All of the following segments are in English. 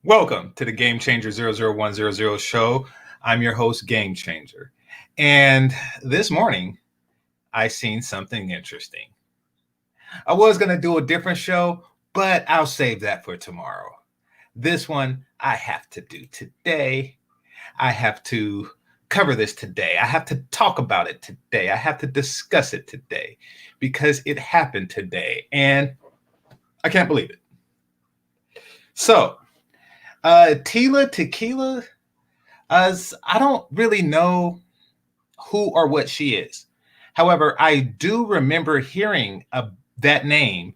Welcome to the Game Changer 00100 show. I'm your host, Game Changer. And this morning, I seen something interesting. I was going to do a different show, but I'll save that for tomorrow. This one, I have to do today. I have to cover this today. I have to talk about it today. I have to discuss it today because it happened today. And I can't believe it. So, Tila Tequila, I don't really know who or what she is. However, I do remember hearing that name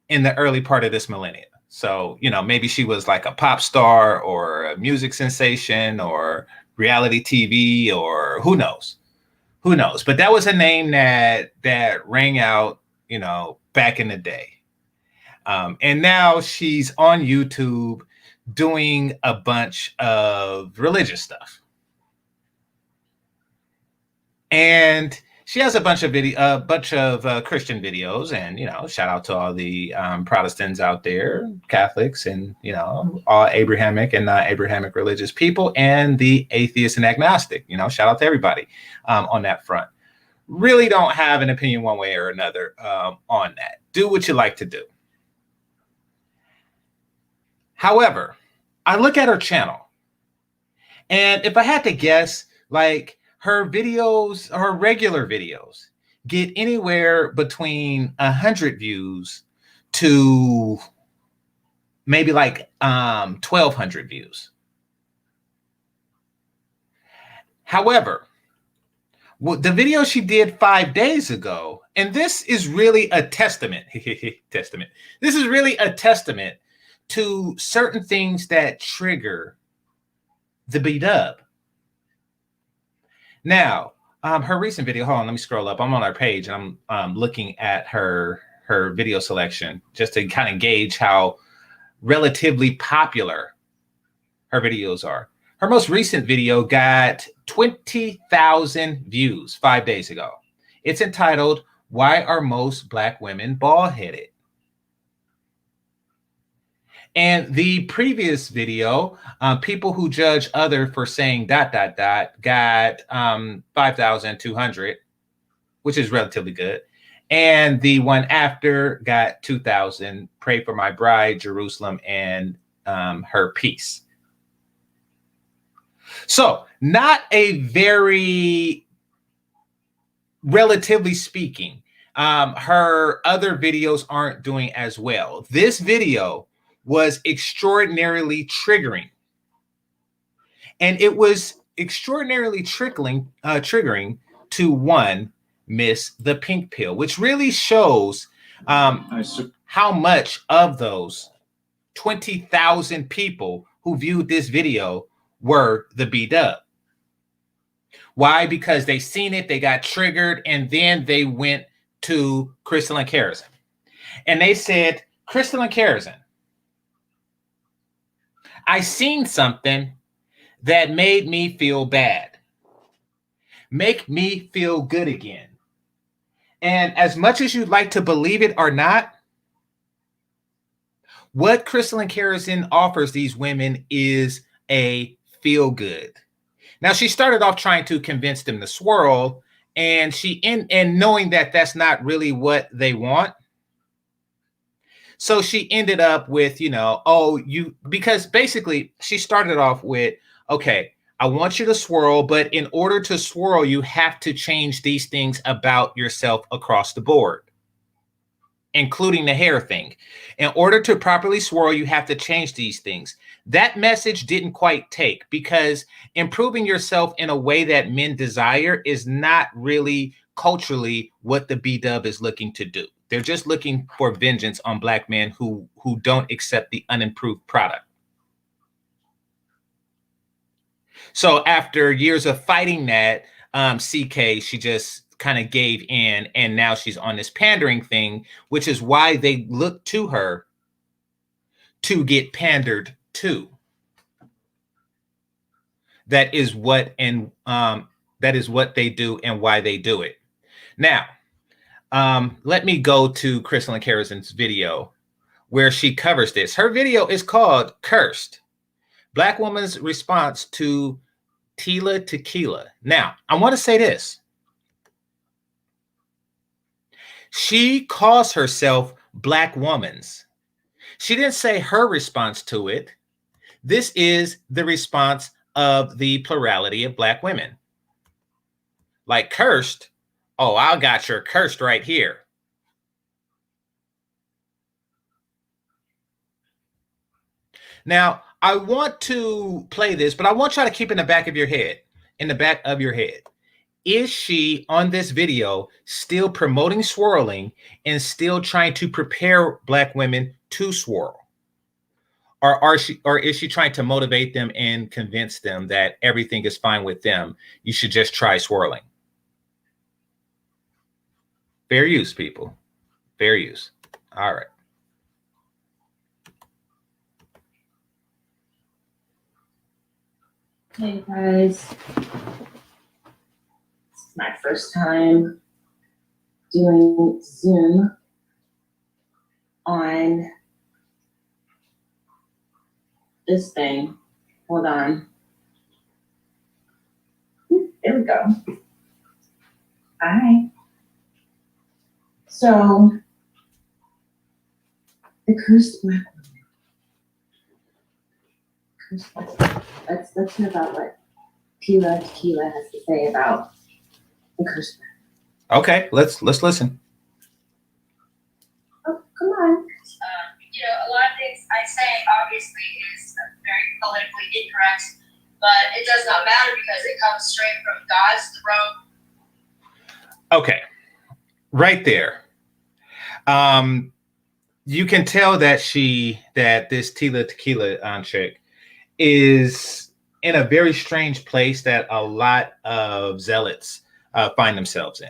in the early part of this millennium. So, maybe she was like a pop star or a music sensation or reality TV or who knows? Who knows? But that was a name that rang out, back in the day. And now she's on YouTube doing a bunch of religious stuff. And she has a bunch of Christian videos, and shout out to all the Protestants out there, Catholics, and all Abrahamic and not Abrahamic religious people, and the atheist and agnostic. Shout out to everybody on that front. Really don't have an opinion one way or another on that. Do what you like to do. However, I look at her channel, and if I had to guess, like, her videos, her regular videos, get anywhere between 100 views to maybe like 1,200 views. However, the video she did 5 days ago, and this is really a testament. This is really a testament to certain things that trigger the B-dub. Now, her recent video, hold on, let me scroll up. I'm on her page, and I'm looking at her video selection just to kind of gauge how relatively popular her videos are. Her most recent video got 20,000 views 5 days ago. It's entitled, "Why Are Most Black Women Bald-Headed?" And the previous video, people who judge other for saying ... got 5,200, which is relatively good. And the one after got 2,000, pray for my bride, Jerusalem, and her peace. So not a very, relatively speaking, her other videos aren't doing as well. This video was extraordinarily triggering. And it was extraordinarily triggering to one, Miss the Pink Pill, which really shows how much of those 20,000 people who viewed this video were the B-dub. Why? Because they seen it, they got triggered, and then they went to Crystal and Karazin. And they said, Crystal and Karazin, I seen something that made me feel bad. Make me feel good again. And as much as you'd like to believe it or not, what Crystal and Karazin offers these women is a feel good. Now, she started off trying to convince them to swirl, and and knowing that that's not really what they want. So she ended up with, because basically she started off with, okay, I want you to swirl, but in order to swirl, you have to change these things about yourself across the board, including the hair thing. In order to properly swirl, you have to change these things. That message didn't quite take, because improving yourself in a way that men desire is not really culturally what the B-dub is looking to do. They're just looking for vengeance on Black men who don't accept the unimproved product. So after years of fighting that, CK, she just kind of gave in, and now she's on this pandering thing, which is why they look to her to get pandered to. That is what they do and why they do it. Now, let me go to Crystal and Karazin's video where she covers this. Her video is called Cursed. Black woman's response to Tila Tequila. Now, I want to say this. She calls herself Black Woman's. She didn't say her response to it. This is the response of the plurality of Black women. Like cursed. Oh, I got your cursed right here. Now, I want to play this, but I want y'all to keep in the back of your head. In the back of your head. Is she on this video still promoting swirling and still trying to prepare Black women to swirl? Or is she trying to motivate them and convince them that everything is fine with them? You should just try swirling. Fair use, people. Fair use. All right. Hey guys, this is my first time doing Zoom on this thing. Hold on. There we go. Hi. So, the cursed Black woman. Cursed Black woman. Let's hear about what Tila Tequila has to say about the cursed Black woman. Okay, let's listen. Oh, come on. A lot of things I say obviously is very politically incorrect, but it does not matter because it comes straight from God's throne. Okay, right there. You can tell that this Tila Tequila chick is in a very strange place that a lot of zealots find themselves in.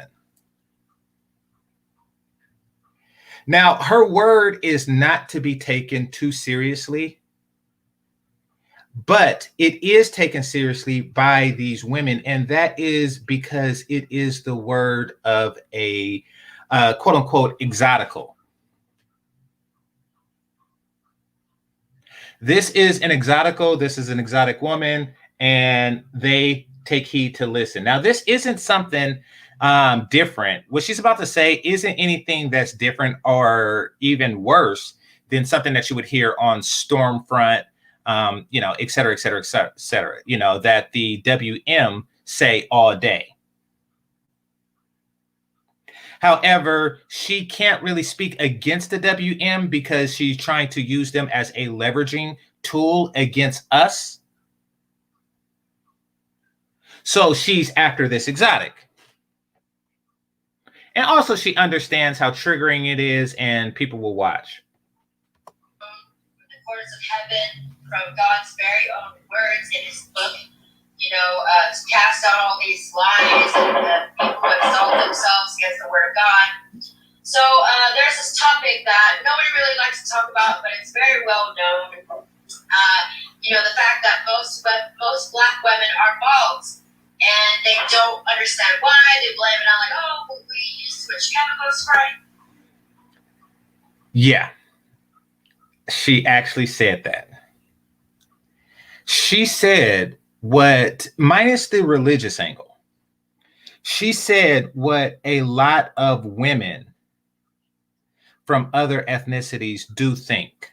Now, her word is not to be taken too seriously, but it is taken seriously by these women, and that is because it is the word of a quote unquote exotical. This is an exotical. This is an exotic woman, and they take heed to listen. Now, this isn't something different. What she's about to say isn't anything that's different or even worse than something that you would hear on Stormfront, et cetera, et cetera, et cetera, that the WM say all day. However, she can't really speak against the WM because she's trying to use them as a leveraging tool against us. So she's after this exotic. And also she understands how triggering it is and people will watch. The courts of heaven, from God's very own words in his book, to cast out all these lies and people who exalt themselves against the word of God. So there's this topic that nobody really likes to talk about, but it's very well known. The fact that most Black women are bald, and they don't understand why. They blame it on we use too much chemicals, right? Yeah, she actually said that. She said what, minus the religious angle, she said what a lot of women from other ethnicities do think.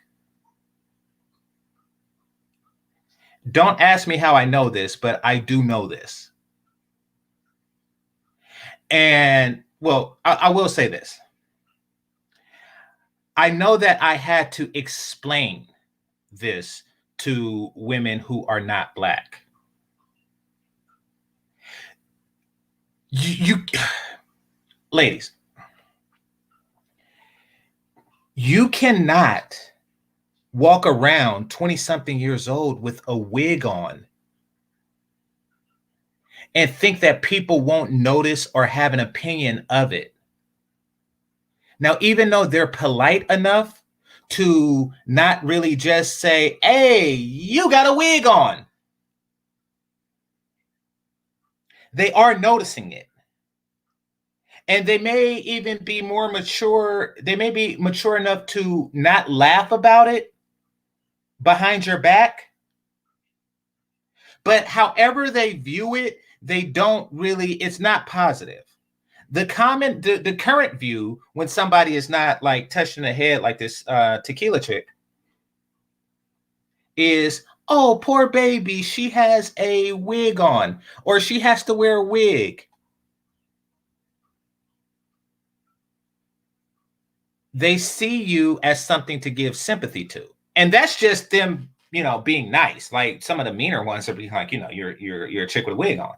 Don't ask me how I know this, but I do know this. And, well, I will say this. I know that I had to explain this to women who are not Black. You ladies, you cannot walk around 20-something years old with a wig on and think that people won't notice or have an opinion of it. Now, even though they're polite enough to not really just say, hey, you got a wig on, they are noticing it. And they may even be more mature. They may be mature enough to not laugh about it behind your back, But however they view it, they don't really, it's not positive. The current view when somebody is not like touching the head like this tequila chick is, oh, poor baby, she has a wig on, or she has to wear a wig. They see you as something to give sympathy to. And that's just them, you know, being nice. Like some of the meaner ones are being like, you know, you're a chick with a wig on.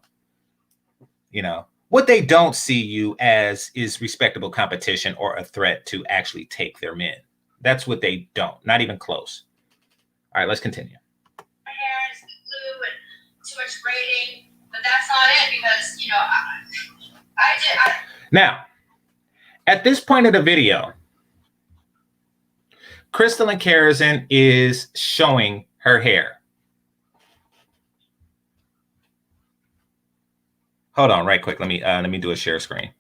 You know, what they don't see you as is respectable competition or a threat to actually take their men. That's what they don't, not even close. All right, let's continue. My hair is blue and too much braiding, but that's not it because, you know, I Now, at this point of the video, Crystalline Karazhan is showing her hair. Hold on, right quick. Let me do a share screen.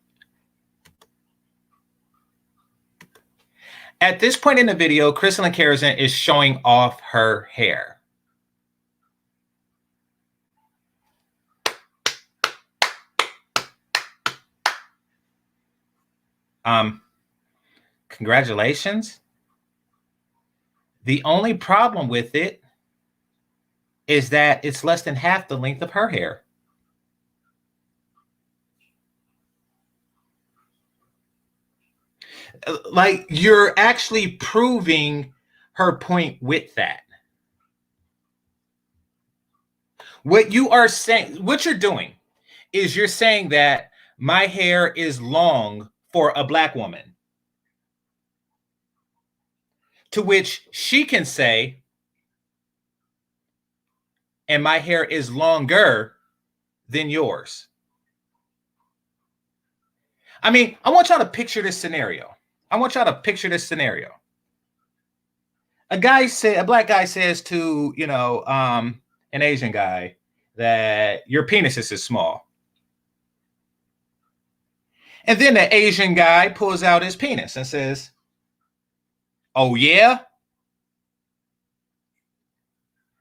At this point in the video, Crystalline Karazhan is showing off her hair. Congratulations. The only problem with it is that it's less than half the length of her hair. Like, you're actually proving her point with that. What you are saying, what you're doing is you're saying that my hair is long for a Black woman. To which she can say, and my hair is longer than yours. I mean, I want y'all to picture this scenario. A Black guy says to, you know, an Asian guy that your penis is small. And then the Asian guy pulls out his penis and says, oh, yeah?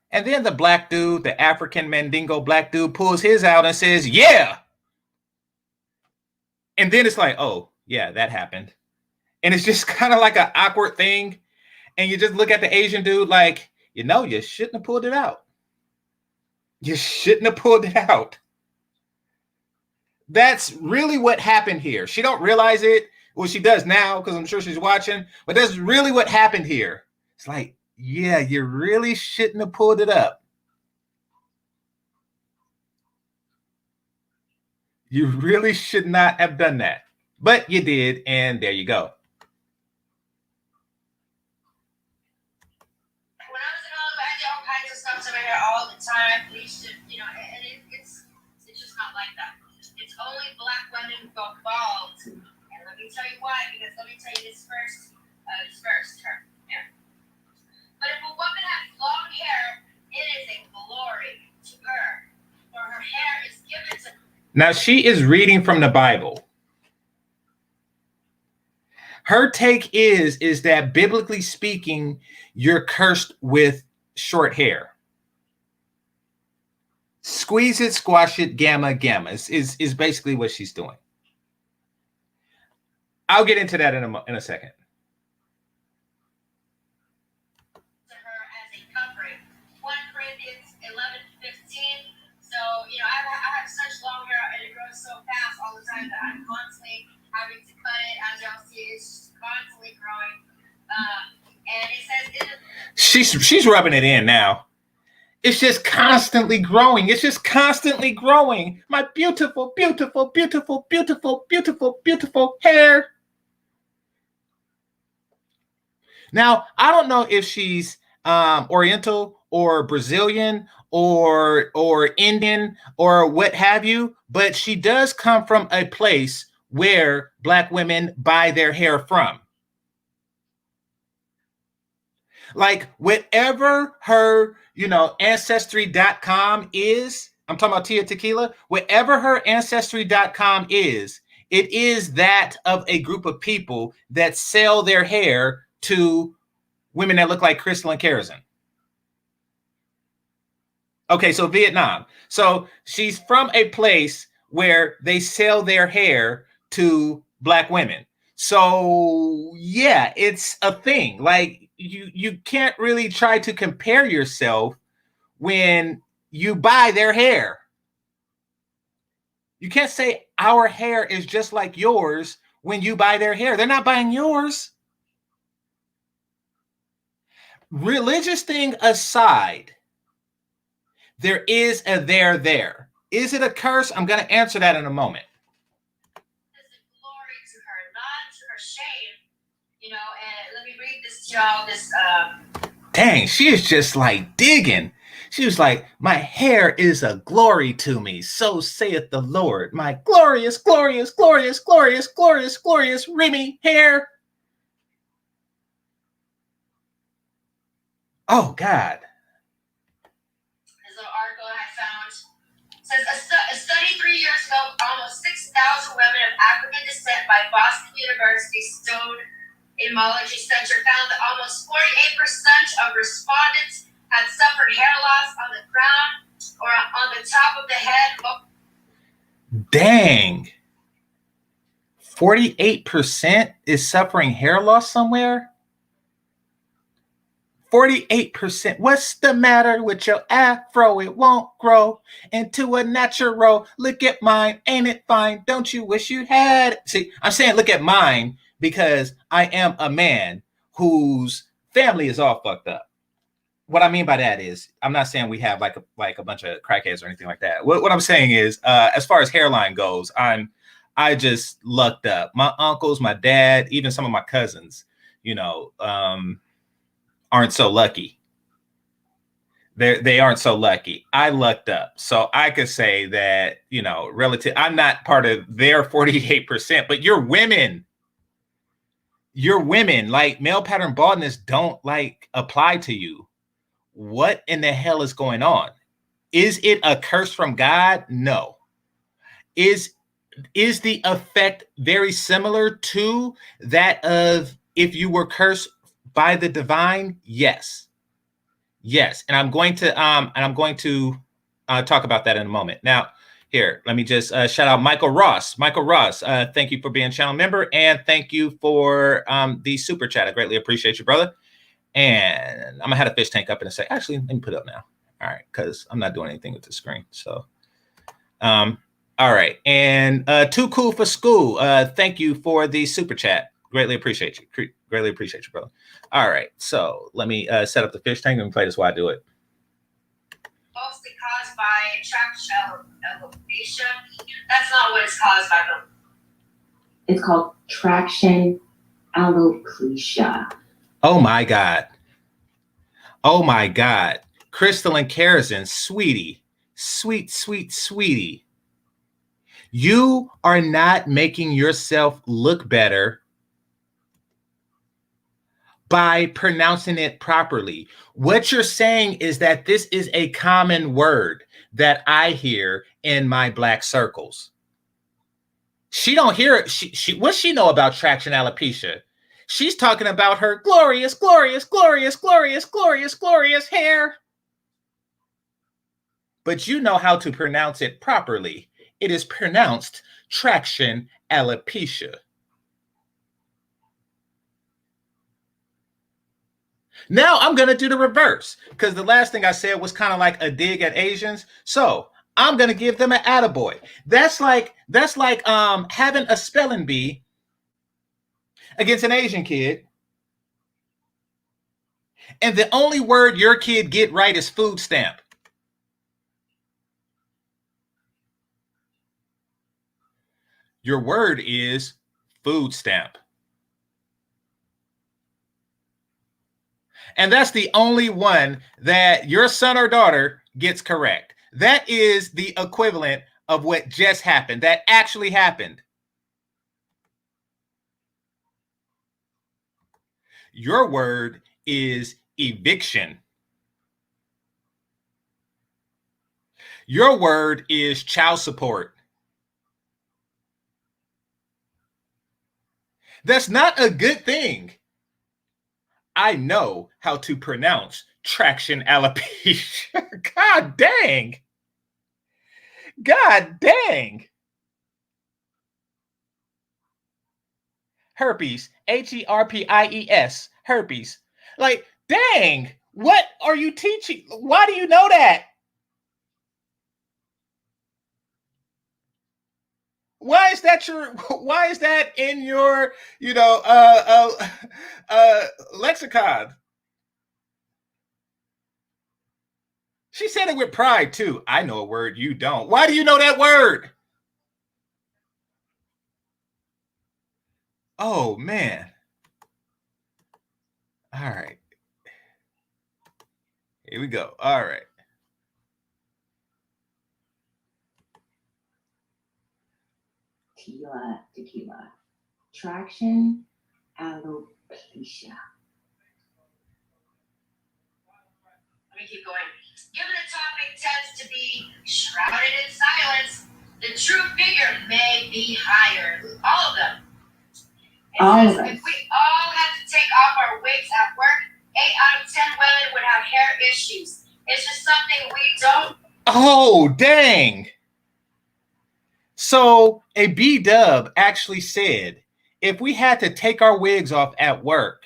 And then the Black dude, the African Mandingo Black dude, pulls his out and says, yeah. And then it's like, oh, yeah, that happened. And it's just kind of like an awkward thing. And you just look at the Asian dude like, you know, you shouldn't have pulled it out. You shouldn't have pulled it out. That's really what happened here. She don't realize it. Well, she does now because I'm sure she's watching. But that's really what happened here. It's like, yeah, you really shouldn't have pulled it up. You really should not have done that. But you did, and there you go. when I was in Hollywood, I did all kinds of stuff to my hair all the time. Bleached it, you know, and it's just not like that. It's only Black women who go bald. And let me tell you why, because let me tell you this first term. Yeah. But if a woman has long hair, it is a glory to her. For her hair is given to. Now, she is reading from the Bible. Her take is that biblically speaking, you're cursed with short hair. Squeeze it, squash it, gamma is basically what she's doing. I'll get into that in a second. To her as a covering. 1 Corinthians 11:15. So, you know, I have such long hair and it grows so fast all the time that I'm constantly having to cut it. As y'all see, it's just constantly growing. And it says she's rubbing it in now. It's just constantly growing. It's just constantly growing. My beautiful, beautiful, beautiful, beautiful, beautiful, beautiful hair. Now, I don't know if she's Oriental or Brazilian or Indian or what have you, but she does come from a place where Black women buy their hair from. Like whatever her, you know, ancestry.com is, I'm talking about Tila Tequila, whatever her ancestry.com is, it is that of a group of people that sell their hair to women that look like Crystalline Karazhan. Okay, so Vietnam. So she's from a place where they sell their hair to black women. So yeah, it's a thing. Like you can't really try to compare yourself when you buy their hair. You can't say our hair is just like yours when you buy their hair. They're not buying yours. Religious thing aside, there is a there. Is it a curse? I'm going to answer that in a moment. It's a glory to her, not to her shame. You know, and let me read this to y'all. Dang, she is just like digging. She was like, my hair is a glory to me. So saith the Lord. My glorious, glorious, glorious, glorious, glorious, glorious Remy hair. Oh, God. This little article I found says a study 3 years ago, almost 6,000 women of African descent by Boston University Stone Immunology Center found that almost 48% of respondents had suffered hair loss on the crown or on the top of the head. Dang. 48% is suffering hair loss somewhere? 48%. What's the matter with your afro? It won't grow into a natural. Look at mine. Ain't it fine? Don't you wish you had? See, I'm saying look at mine because I am a man whose family is all fucked up. What I mean by that is I'm not saying we have like a bunch of crackheads or anything like that. What I'm saying is as far as hairline goes, I just lucked up. My uncles, my dad, even some of my cousins, you know, aren't so lucky. They aren't so lucky. I lucked up. So I could say that, you know, relative, I'm not part of their 48%, but you're women. You're women. Like male pattern baldness don't like apply to you. What in the hell is going on? Is it a curse from God? No. Is the effect very similar to that of if you were cursed by the divine? Yes. Yes, and I'm going to talk about that in a moment. Now, here, let me just shout out Michael Ross. Michael Ross, thank you for being a channel member, and thank you for the super chat. I greatly appreciate you, brother. And I'm gonna have a fish tank up in a sec. Actually, let me put it up now. All right, because I'm not doing anything with the screen. So, all right, and too cool for school. Thank you for the super chat. Greatly appreciate you. Greatly appreciate you, brother. All right, so let me set up the fish tank and play this while I do it. Mostly caused by traction elevation. That's not what it's caused by, though. It's called traction alopecia. Oh my God. Oh my God. Crystal and Kerosene, sweetie, sweetie. You are not making yourself look better by pronouncing it properly. What you're saying is that this is a common word that I hear in my Black circles. She don't hear it. What she know about traction alopecia? She's talking about her glorious, glorious, glorious, glorious, glorious, glorious hair. But you know how to pronounce it properly. It is pronounced traction alopecia. Now I'm going to do the reverse because the last thing I said was kind of like a dig at Asians. So I'm going to give them an attaboy. That's like having a spelling bee against an Asian kid. And the only word your kid get right is food stamp. Your word is food stamp. And that's the only one that your son or daughter gets correct. That is the equivalent of what just happened. That actually happened. Your word is eviction. Your word is child support. That's not a good thing. I know how to pronounce traction alopecia. God dang. God dang. Herpes, Herpes, herpes. Like, dang, what are you teaching? Why do you know that? Why is that in your, lexicon? She said it with pride too. I know a word you don't. Why do you know that word? Oh man. All right. Here we go. All right. Tila Tequila. Traction alopecia. Let me keep going. Given the topic tends to be shrouded in silence, the true figure may be higher. All of them. It says if we all had to take off our wigs at work, 8 out of 10 women would have hair issues. It's just something we don't. Oh, dang. So a B-dub actually said, if we had to take our wigs off at work,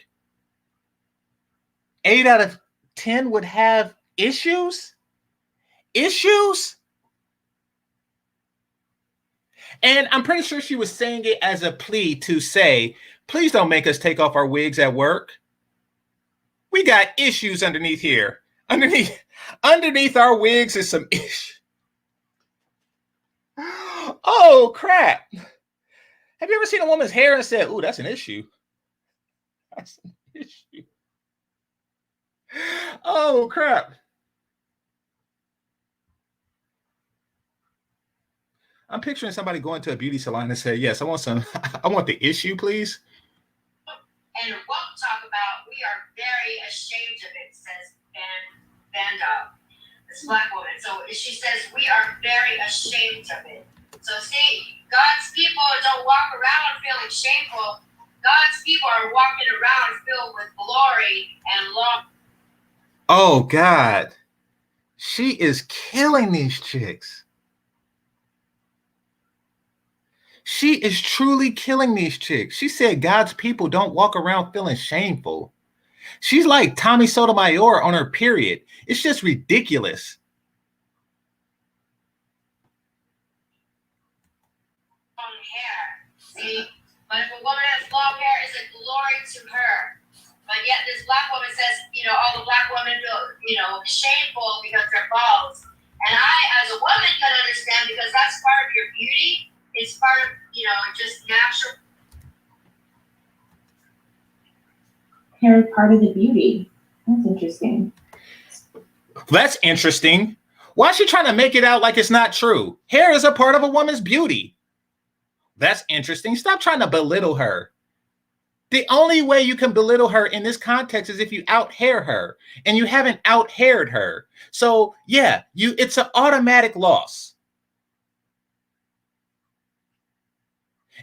8 out of 10 would have issues? Issues? And I'm pretty sure she was saying it as a plea to say, please don't make us take off our wigs at work. We got issues underneath here. Underneath our wigs is some issue. Oh, crap. Have you ever seen a woman's hair and said, ooh, that's an issue? That's an issue. Oh, crap. I'm picturing somebody going to a beauty salon and say, yes, I want the issue, please. And won't talk about, we are very ashamed of it, says Vanda, this black woman. So she says, we are very ashamed of it. So see, God's people don't walk around feeling shameful. God's people are walking around filled with glory and love. Oh, God. She is killing these chicks. She is truly killing these chicks. She said God's people don't walk around feeling shameful. She's like Tommy Sotomayor on her period. It's just ridiculous. Long hair. See? But if a woman has long hair, it's a glory to her. But yet this black woman says, all the black women feel, shameful because they're bald. And I, as a woman, can understand because that's part of your beauty. It's part of, just natural. Hair is part of the beauty. That's interesting. That's interesting. Why is she trying to make it out like it's not true? Hair is a part of a woman's beauty. That's interesting. Stop trying to belittle her. The only way you can belittle her in this context is if you out-hair her, and you haven't out-haired her. So yeah, it's an automatic loss.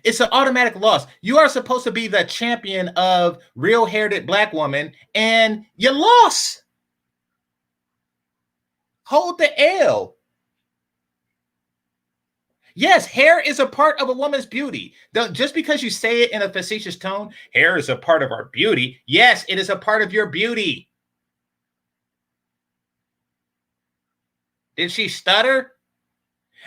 It's an automatic loss. You are supposed to be the champion of real-haired black woman, and you lost. Hold the L. Yes, hair is a part of a woman's beauty. Just because you say it in a facetious tone, hair is a part of our beauty. Yes, it is a part of your beauty. Did she stutter?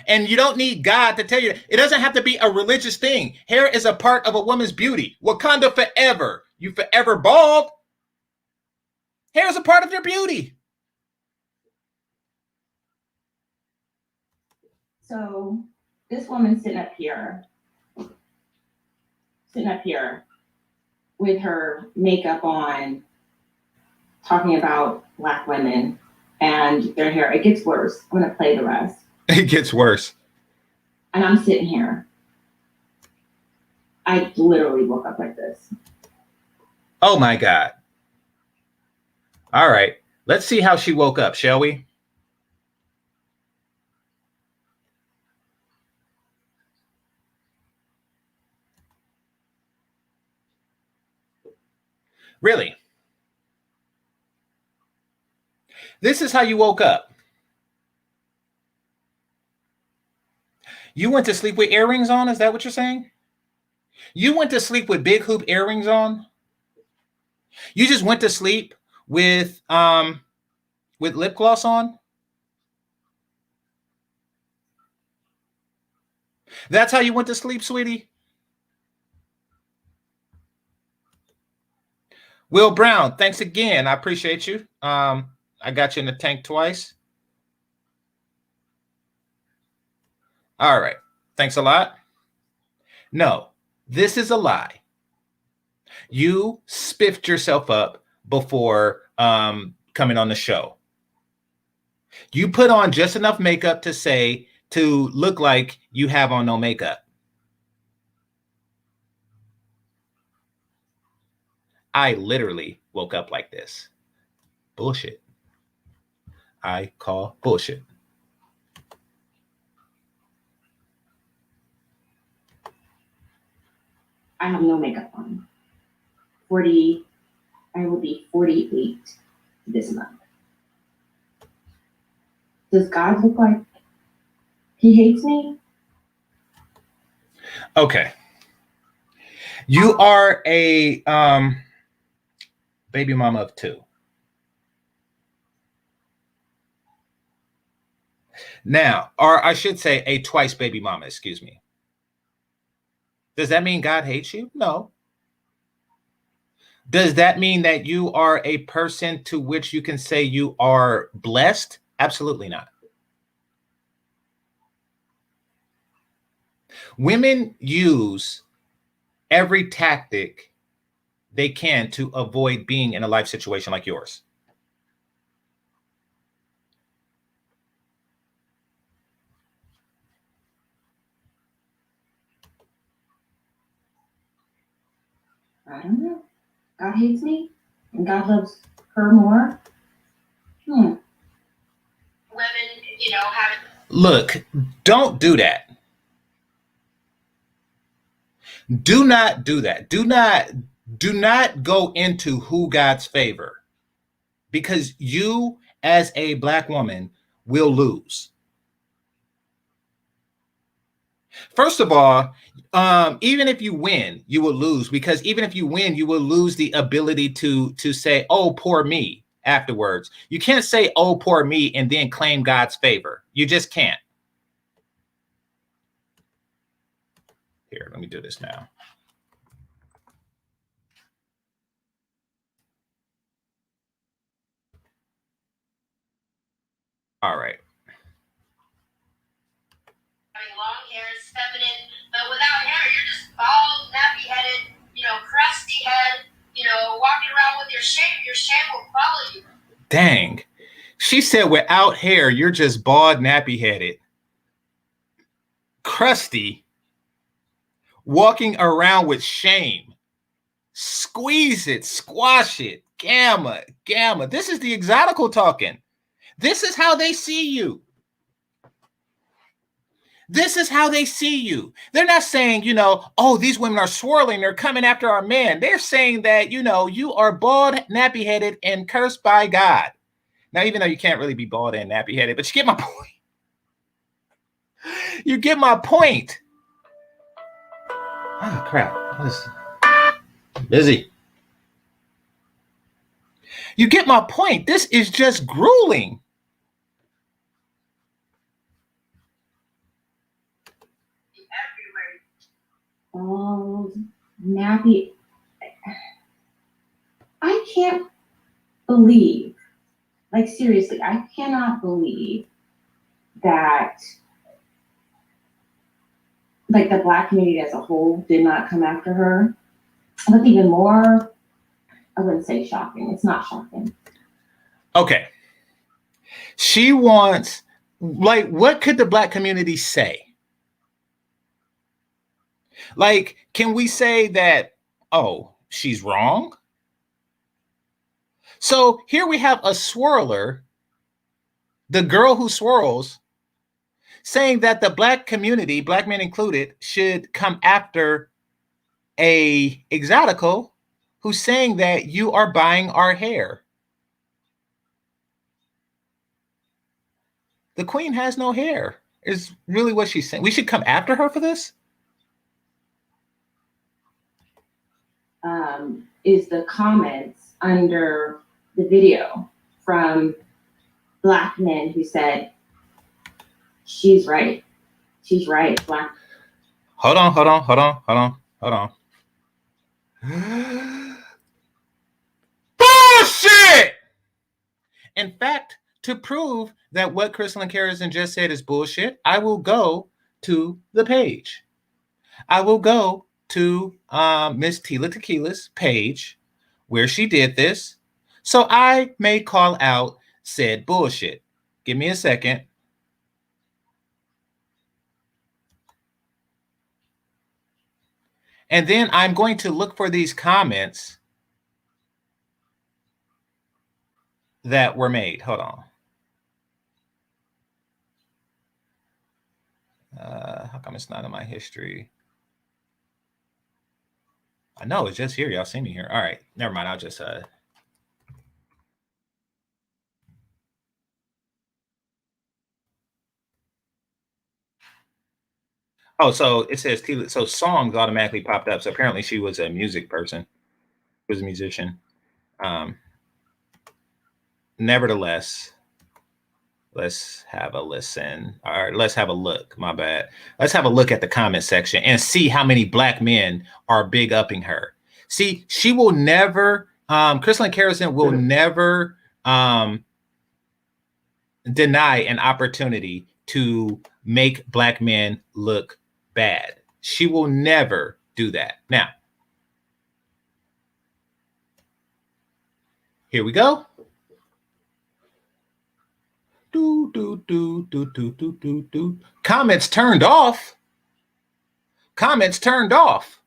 And you don't need God to tell you. It doesn't have to be a religious thing. Hair is a part of a woman's beauty. Wakanda forever. You forever bald. Hair is a part of your beauty. So this woman sitting up here with her makeup on, talking about black women and their hair. It gets worse. I'm going to play the rest. It gets worse. And I'm sitting here. I literally woke up like this. Oh my God. All right. Let's see how she woke up, shall we? Really? This is how you woke up. You went to sleep with earrings on? Is that what you're saying? You went to sleep with big hoop earrings on? You just went to sleep with lip gloss on? That's how you went to sleep, sweetie? Will Brown, thanks again. I appreciate you. I got you in the tank twice. All right. Thanks a lot. No, this is a lie. You spiffed yourself up before coming on the show. You put on just enough makeup to look like you have on no makeup. I literally woke up like this. Bullshit. I call bullshit. I have no makeup on. I will be 48 this month. Does God look like he hates me? Okay. You are a baby mama of 2. Now, or I should say a twice baby mama, excuse me. Does that mean God hates you? No. Does that mean that you are a person to which you can say you are blessed? Absolutely not. Women use every tactic they can to avoid being in a life situation like yours. I don't know. God hates me and God loves her more. Women, have. Look, don't do that. Do not do that. Do not go into who God's favor, because you as a Black woman will lose. First of all, even if you win, you will lose, because even if you win, you will lose the ability to say, "Oh, poor me," afterwards. You can't say, "Oh, poor me," and then claim God's favor. You just can't. Here, let me do this now. All right. Having long hair is feminine, but without hair, you're just bald, nappy-headed, crusty head, walking around with your shame will follow you. Dang. She said without hair, you're just bald, nappy-headed, crusty, walking around with shame. Squeeze it, squash it, gamma. This is the exotical talking. This is how they see you. This is how they see you. They're not saying, "Oh, these women are swirling. They're coming after our men." They're saying that, you are bald, nappy-headed, and cursed by God. Now, even though you can't really be bald and nappy-headed, but you get my point. You get my point. Oh, crap. I'm busy. You get my point. This is just grueling. Bald, nappy. I can't believe, like seriously, I cannot believe that like the Black community as a whole did not come after her. But even more, I wouldn't say shocking. It's not shocking. Okay. She wants, like, what could the Black community say? Like, can we say that, oh, she's wrong? So here we have a swirler, the girl who swirls, saying that the Black community, Black men included, should come after a exotical who's saying that you are buying our hair. The queen has no hair, is really what she's saying. We should come after her for this? Is the comments under the video from Black men who said, she's right. She's right. Black. Hold on. Bullshit! In fact, to prove that what Crystalline Carrison just said is bullshit, I will go to the page. I will go to Miss Tila Tequila's page where she did this, so I may call out said bullshit. Give me a second. And then I'm going to look for these comments that were made. Hold on. How come it's not in my history? I know it's just here. Y'all see me here. All right, never mind. I'll just Oh, so it says Tila. So songs automatically popped up. So apparently she was a music person. She was a musician. Nevertheless, let's have a listen. All right, let's have a look. My bad. Let's have a look at the comment section and see how many Black men are big upping her. See, she will never, Crystalline Carrison will never deny an opportunity to make Black men look bad. She will never do that. Now, here we go. Comments turned off. Comments turned off.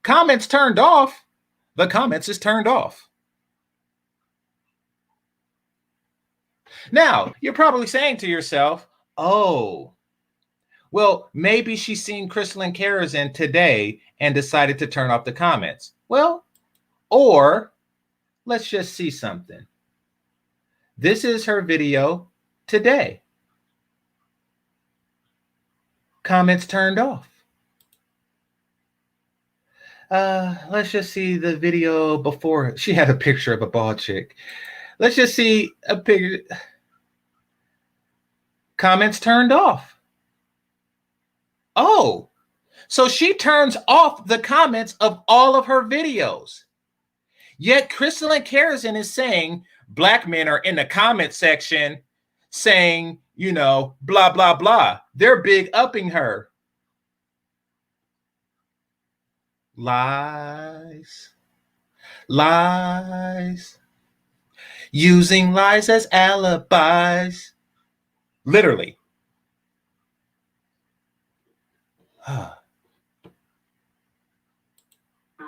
Comments turned off. The comments is turned off. Now, you're probably saying to yourself, oh, well, maybe she's seen Crystalline Carrison today and decided to turn off the comments. Well, or let's just see something. This is her video today. Comments turned off. Let's just see the video before. She had a picture of a bald chick. Let's just see a picture. Comments turned off. Oh, so she turns off the comments of all of her videos. Yet Crystalline Carrison is saying Black men are in the comment section saying, you know, blah, blah, blah. They're big upping her. Lies. Lies. Using lies as alibis. Literally.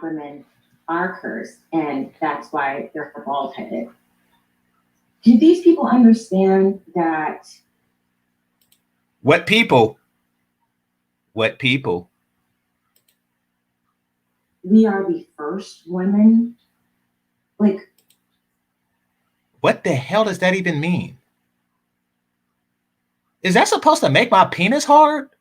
Women are cursed, and that's why they're bald-headed. Do these people understand that? What people? What people? We are the first women. Like, what the hell does that even mean? Is that supposed to make my penis hard?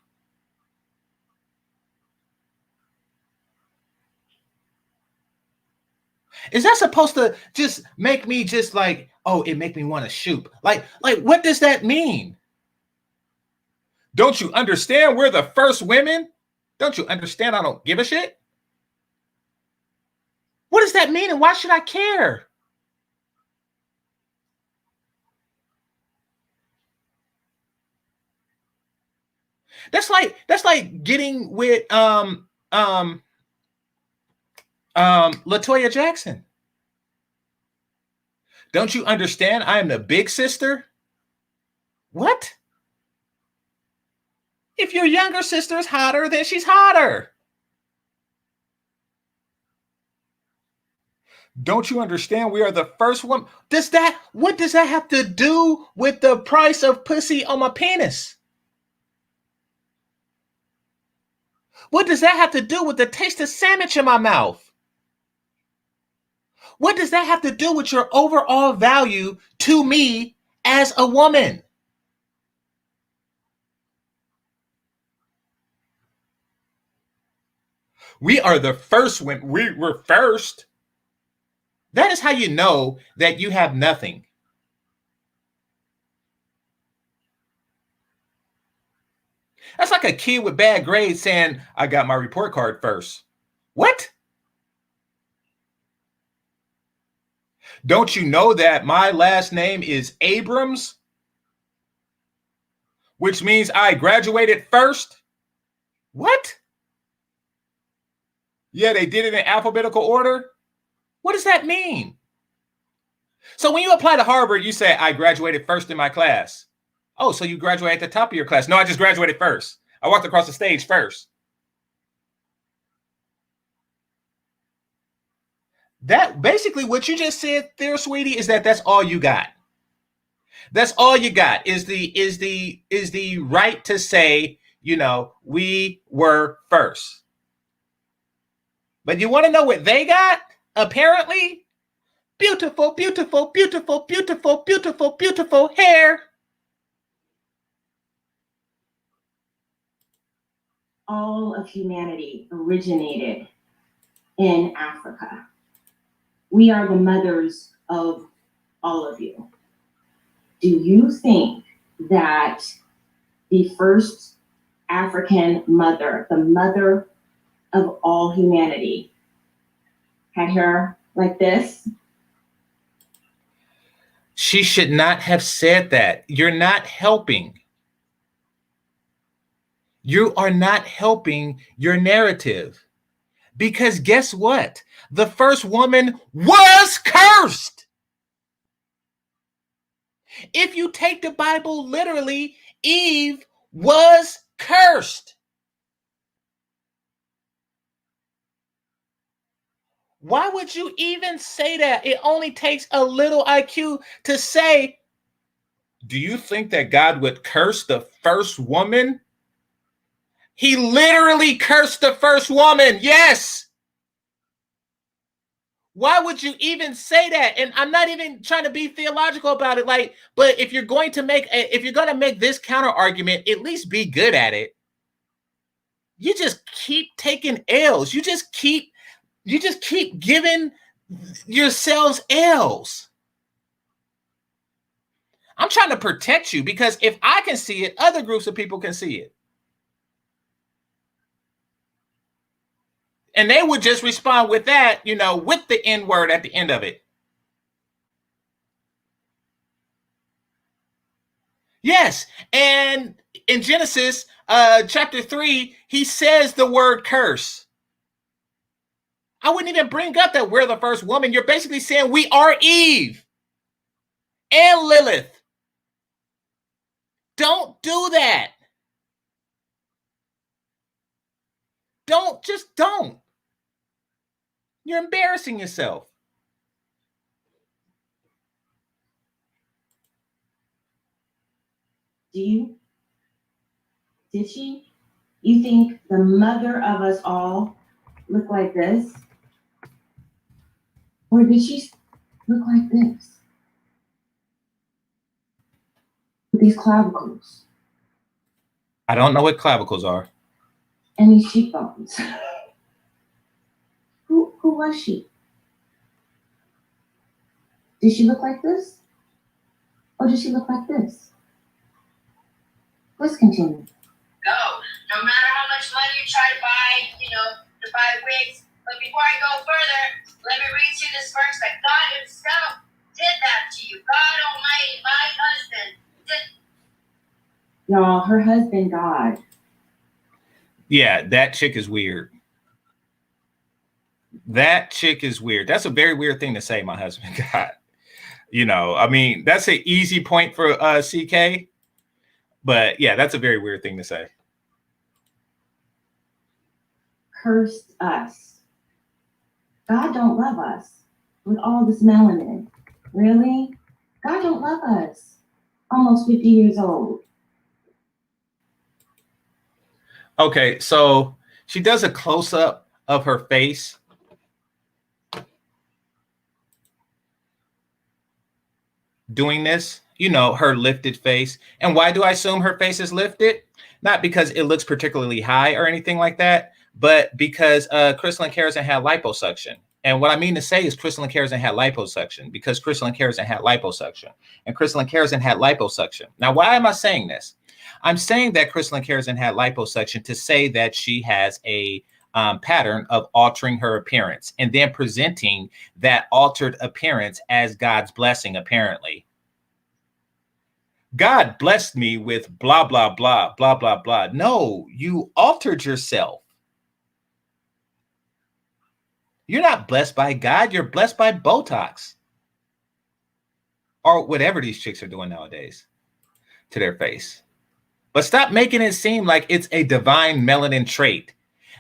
Is that supposed to just make me just like, oh, it make me want to shoot? Like, what does that mean? Don't you understand we're the first women? Don't you understand I don't give a shit? What does that mean and why should I care? That's like getting with LaToya Jackson. Don't you understand I am the big sister? What? If your younger sister is hotter, then she's hotter. Don't you understand we are the first one? What does that have to do with the price of pussy on my penis? What does that have to do with the taste of sandwich in my mouth? What does that have to do with your overall value to me as a woman? We are the first when we were first. That is how you know that you have nothing. That's like a kid with bad grades saying, I got my report card first. What? Don't you know that my last name is Abrams? Which means I graduated first? What? Yeah, they did it in alphabetical order? What does that mean? So when you apply to Harvard, you say, I graduated first in my class. Oh, so you graduate at the top of your class. No, I just graduated first. I walked across the stage first. That basically what you just said there, sweetie, is that that's all you got. That's all you got is the right to say, you know, we were first. But you want to know what they got? Apparently, beautiful, beautiful, beautiful, beautiful, beautiful, beautiful hair. All of humanity originated in Africa. We are the mothers of all of you. Do you think that the first African mother, the mother of all humanity, had hair like this? She should not have said that. You're not helping. You are not helping your narrative. Because guess what? The first woman was cursed. If you take the Bible literally, Eve was cursed. Why would you even say that? It only takes a little IQ to say, do you think that God would curse the first woman? He literally cursed the first woman. Yes. Why would you even say that? And I'm not even trying to be theological about it. Like, but if you're going to make this counter argument, at least be good at it. You just keep taking L's. You just keep giving yourselves L's. I'm trying to protect you because if I can see it, other groups of people can see it. And they would just respond with that, you know, with the N word at the end of it. Yes. And in Genesis chapter 3, he says the word curse. I wouldn't even bring up that we're the first woman. You're basically saying we are Eve and Lilith. Don't do that. Don't. You're embarrassing yourself. Did she? You think the mother of us all looked like this? Or did she look like this? With these clavicles. I don't know what clavicles are. And these cheekbones. Who was she? Did she look like this? Or did she look like this? Let's continue. Go. No matter how much money you try to buy wigs. But before I go further, let me read you this verse that God himself did that to you. God Almighty, my husband, did. Y'all, her husband, God. Yeah, that chick is weird. That chick is weird. That's a very weird thing to say, my husband, God. You know, I mean, that's an easy point for CK. But yeah, that's a very weird thing to say. Cursed us. God don't love us with all this melanin. Really? God don't love us. Almost 50 years old. Okay, so she does a close-up of her face. Doing this, you know, her lifted face. And why do I assume her face is lifted? Not because it looks particularly high or anything like that, but because crystalline keratin had liposuction. And what I mean to say is crystalline keratin had liposuction because crystalline keratin had liposuction and crystalline keratin had liposuction. Now, why am I saying this? I'm saying that crystalline keratin had liposuction to say that she has a pattern of altering her appearance and then presenting that altered appearance as God's blessing, apparently. God blessed me with blah, blah, blah, blah, blah, blah. No, you altered yourself. You're not blessed by God. You're blessed by Botox or whatever these chicks are doing nowadays to their face. But stop making it seem like it's a divine melanin trait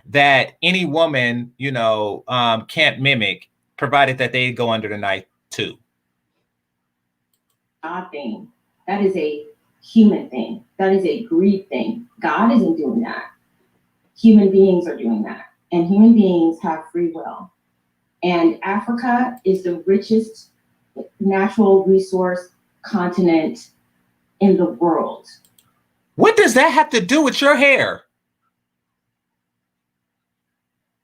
that any woman, can't mimic, provided that they go under the knife too. God thing. That is a human thing. That is a greed thing. God isn't doing that. Human beings are doing that. And human beings have free will. And Africa is the richest natural resource continent in the world. What does that have to do with your hair?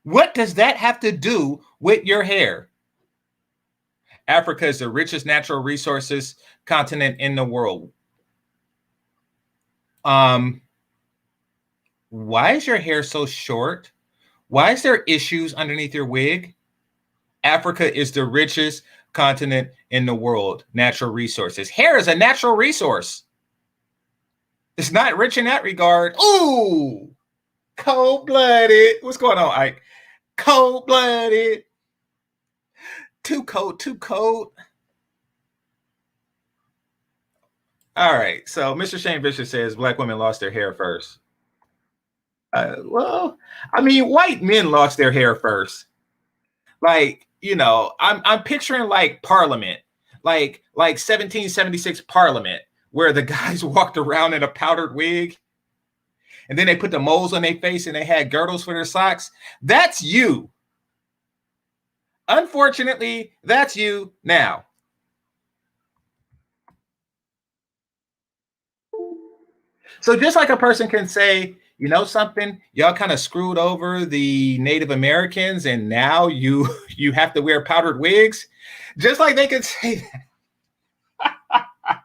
What does that have to do with your hair? Africa is the richest natural resources continent in the world. Why is your hair so short? Why is there issues underneath your wig? Africa is the richest continent in the world. Natural resources. Hair is a natural resource. It's not rich in that regard. Ooh, cold-blooded. What's going on, Ike? Cold-blooded. Too cold, too cold. All right. So Mr. Shane Bishop says Black women lost their hair first. Well, I mean, white men lost their hair first. Like, I'm picturing like Parliament, like 1776 Parliament, where the guys walked around in a powdered wig. And then they put the moles on their face and they had girdles for their socks. That's you. Unfortunately, that's you now. So just like a person can say, something, y'all kind of screwed over the Native Americans and now you have to wear powdered wigs. Just like they could say that.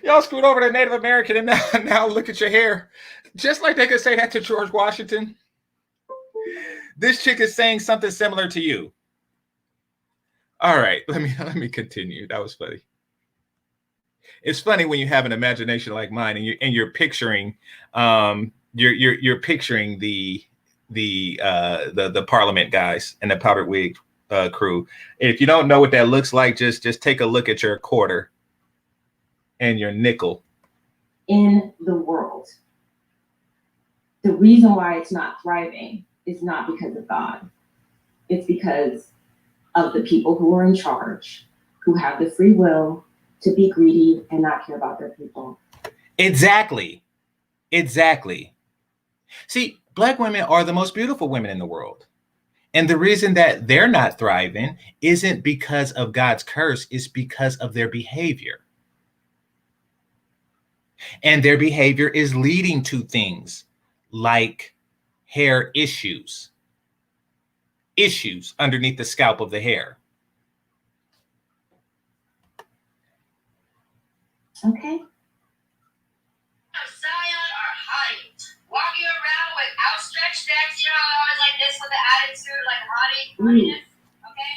Y'all screwed over the Native American and now look at your hair. Just like they could say that to George Washington. This chick is saying something similar to you. All right, let me continue. That was funny. It's funny when you have an imagination like mine and you're picturing you're picturing the Parliament guys and the powdered wig crew. If you don't know what that looks like, just take a look at your quarter and your nickel. In the world. The reason why it's not thriving is not because of God. It's because of the people who are in charge, who have the free will to be greedy and not care about their people. Exactly. See, Black women are the most beautiful women in the world. And the reason that they're not thriving isn't because of God's curse, it's because of their behavior. And their behavior is leading to things like hair issues underneath the scalp of the hair. Okay. Zion are hottie. Walking around with outstretched necks, always like this with the attitude, like hottie. Okay?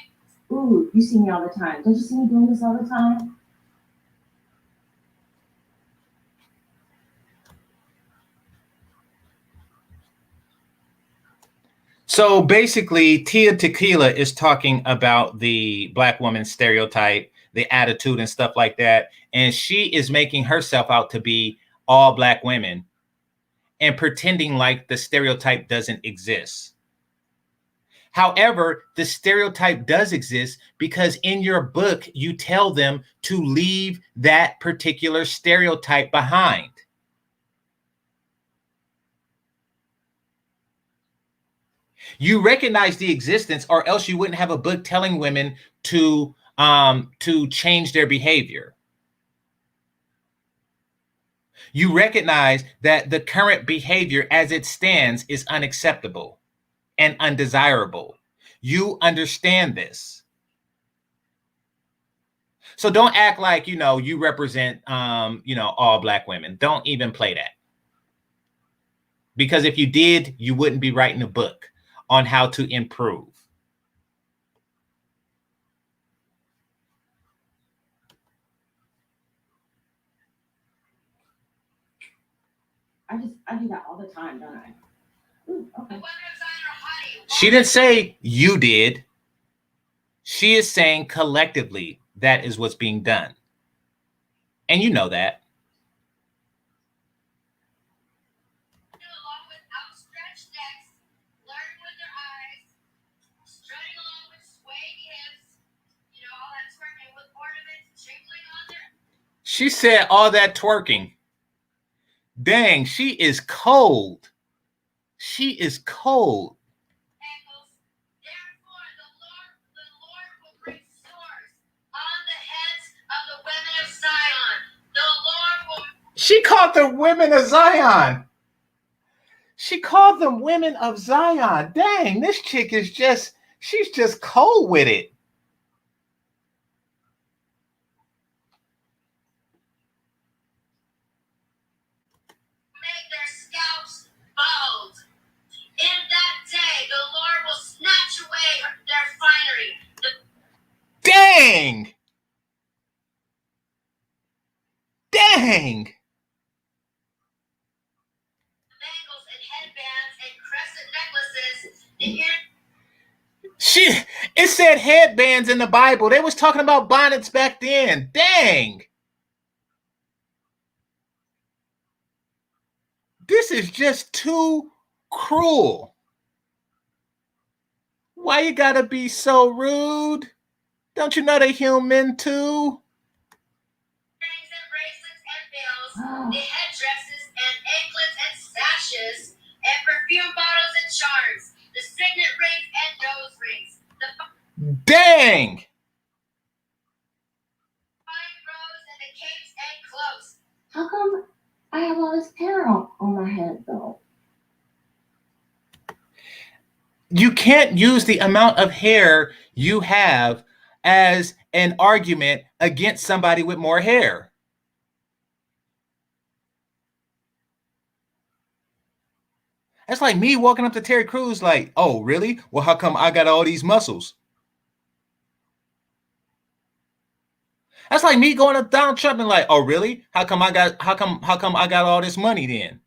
Ooh, you see me all the time. Don't you see me doing this all the time? So basically, Tila Tequila is talking about the Black woman stereotype, the attitude and stuff like that. And she is making herself out to be all Black women and pretending like the stereotype doesn't exist. However, the stereotype does exist because in your book, you tell them to leave that particular stereotype behind. You recognize the existence, or else you wouldn't have a book telling women to change their behavior. You recognize that the current behavior as it stands is unacceptable and undesirable. You understand this. So don't act like, you represent, all Black women. Don't even play that. Because if you did, you wouldn't be writing a book on how to improve. I do that all the time, don't I? Ooh, okay. She didn't say you did. She is saying collectively that is what's being done. And you know that. She said all that twerking. Dang, she is cold. She is cold. She called them women of Zion. She called them women of Zion. Dang, this chick is she's just cold with it. Make their scalps bald. In that day, the Lord will snatch away their finery. Dang! Dang! Bangles and headbands and crescent necklaces. The It said headbands in the Bible. They was talking about bonnets back then. Dang! This is just too cruel. Why you gotta be so rude? Don't you know they human too? earrings and bracelets and veils, the headdresses and anklets and sashes, and perfume bottles and charms, the signet rings and nose rings, the Dang! fine robes and the capes and cloaks. How come I have all this hair on my head though? You can't use the amount of hair you have as an argument against somebody with more hair. That's like me walking up to Terry Crews like, oh, really? Well, how come I got all these muscles? That's like me going up Donald Trump and like, oh, really? How come I got all this money then?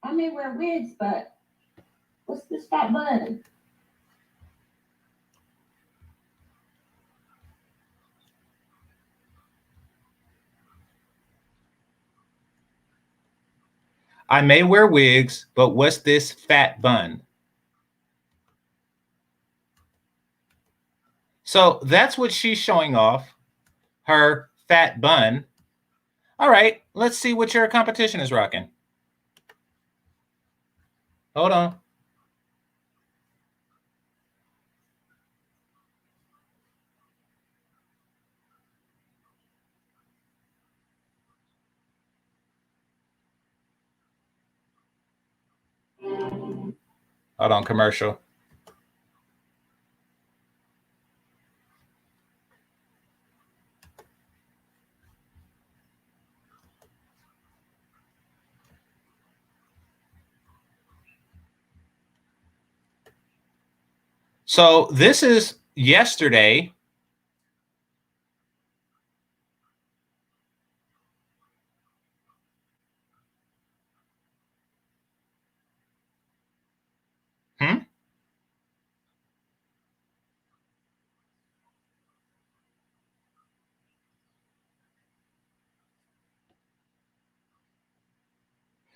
I may wear wigs, but what's this fat bun? I may wear wigs, but what's this fat bun? So that's what she's showing off, her fat bun. All right, let's see what your competition is rocking. Hold on. Hold on, commercial. So this is yesterday.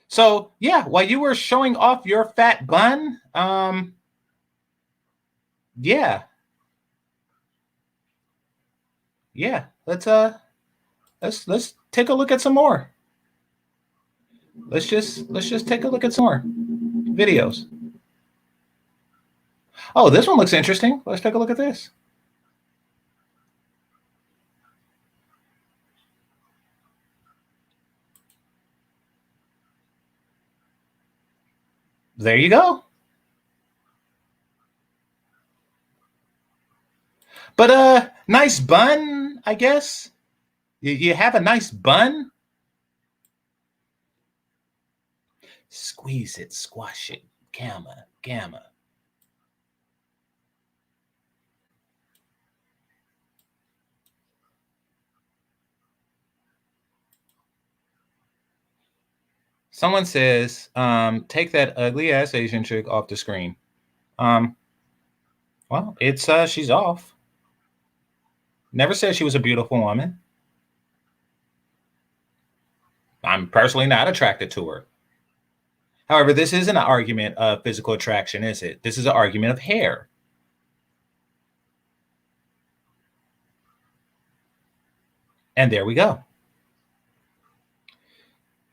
So yeah, while you were showing off your fat bun, yeah, let's take a look at some more. Let's just take a look at some more videos. Oh, this one looks interesting. Let's take a look at this. There you go. But nice bun, I guess. You have a nice bun. Squeeze it, squash it, gamma, gamma. Someone says, take that ugly ass Asian chick off the screen. Well, it's she's off. Never said she was a beautiful woman. I'm personally not attracted to her. However, this isn't an argument of physical attraction, is it? This is an argument of hair. And there we go.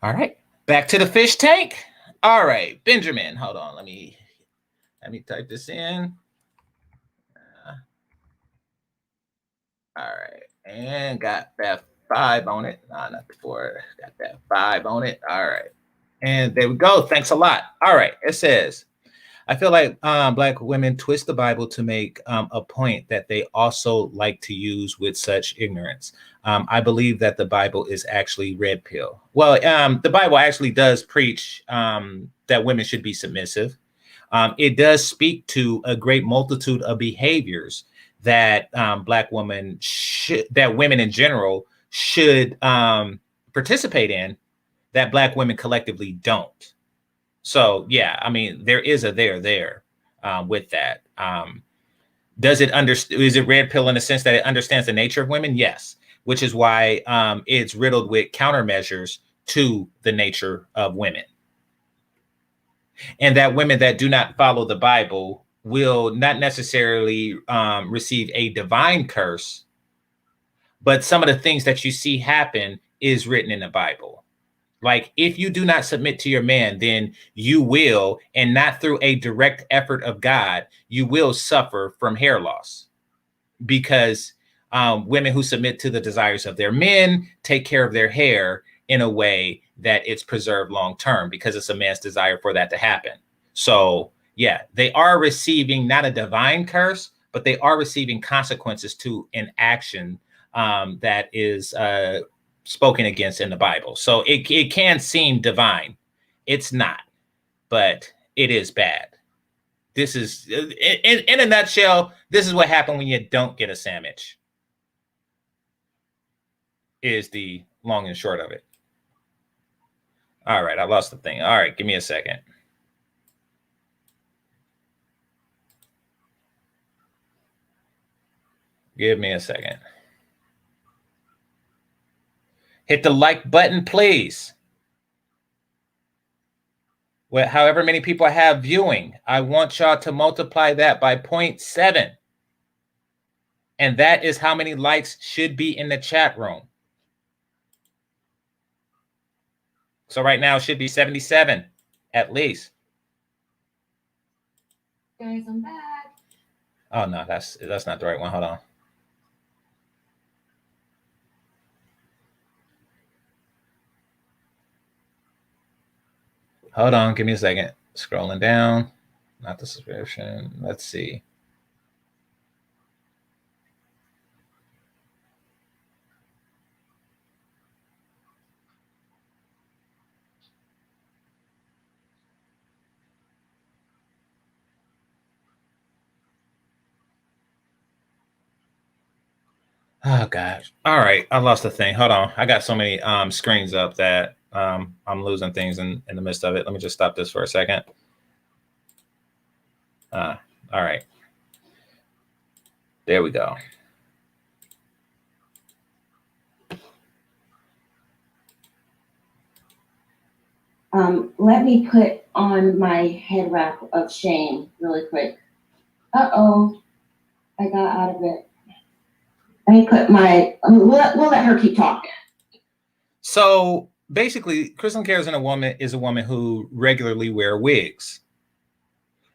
All right, back to the fish tank. All right, Benjamin, hold on. Let me type this in. All right, and got that 5 on it. No, not the 4. Got that 5 on it. All right, and there we go. Thanks a lot. All right, it says, I feel like Black women twist the Bible to make a point that they also like to use with such ignorance. I believe that the Bible is actually red pill. Well, the Bible actually does preach that women should be submissive. It does speak to a great multitude of behaviors that Black women should, that women in general should participate in, that Black women collectively don't. So yeah, I mean, there is a there with that. Does it is it red pill in the sense that it understands the nature of women? Yes, which is why it's riddled with countermeasures to the nature of women. And that women that do not follow the Bible will not necessarily receive a divine curse, but some of the things that you see happen is written in the Bible. Like, if you do not submit to your man, then you will, and not through a direct effort of God, you will suffer from hair loss. Because women who submit to the desires of their men take care of their hair in a way that it's preserved long term, because it's a man's desire for that to happen. So yeah, they are receiving not a divine curse, but they are receiving consequences to an action that is spoken against in the Bible. So it can seem divine. It's not, but it is bad. This is, in a nutshell, this is what happened when you don't get a sandwich, is the long and short of it. All right, I lost the thing. All right, give me a second. Give me a second. Hit the like button, please. Well, however many people I have viewing, I want y'all to multiply that by 0.7. And that is how many likes should be in the chat room. So right now it should be 77 at least. Guys, I'm back. Oh no, that's not the right one. Hold on. Hold on, give me a second. Scrolling down, not the subscription. Let's see. Oh gosh. All right, I lost the thing. Hold on. I got so many screens up that I'm losing things in the midst of it. Let me just stop this for a second. All right. There we go. Let me put on my head wrap of shame really quick. Uh-oh, I got out of it. Let me put my, we'll let her keep talking. So basically, Crystal Cares in a woman is a woman who regularly wear wigs.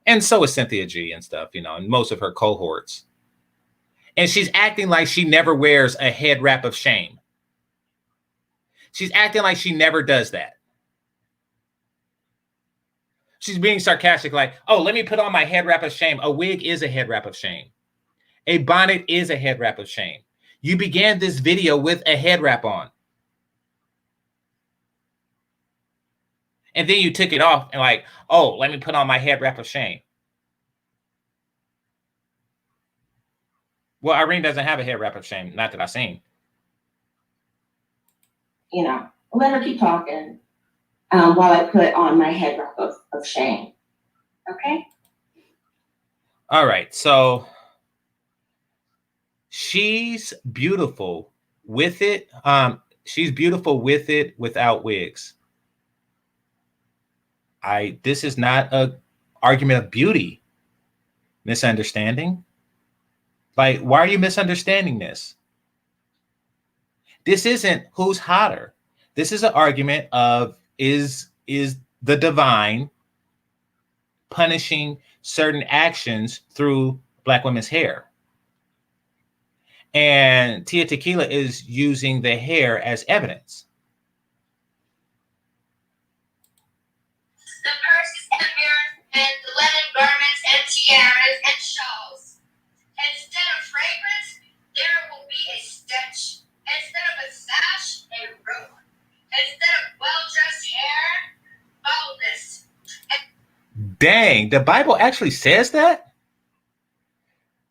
And so is Cynthia G and stuff, you know, and most of her cohorts. And she's acting like she never wears a head wrap of shame. She's acting like she never does that. She's being sarcastic, like, oh, let me put on my head wrap of shame. A wig is a head wrap of shame. A bonnet is a head wrap of shame. You began this video with a head wrap on. And then you took it off and like, oh, let me put on my head wrap of shame. Well, Irene doesn't have a head wrap of shame. Not that I've seen. You know, let her keep talking while I put on my head wrap of shame. Okay? All right. So she's beautiful with it. She's beautiful with it without wigs. This is not an argument of beauty. Misunderstanding? Like, why are you misunderstanding this? This isn't who's hotter. This is an argument of is the divine punishing certain actions through Black women's hair. And Tila Tequila is using the hair as evidence. The purses and mirrors and the linen garments and tiaras and shawls. Instead of fragrance, there will be a stench. Instead of a sash, a robe. Instead of well-dressed hair, baldness. Dang, the Bible actually says that?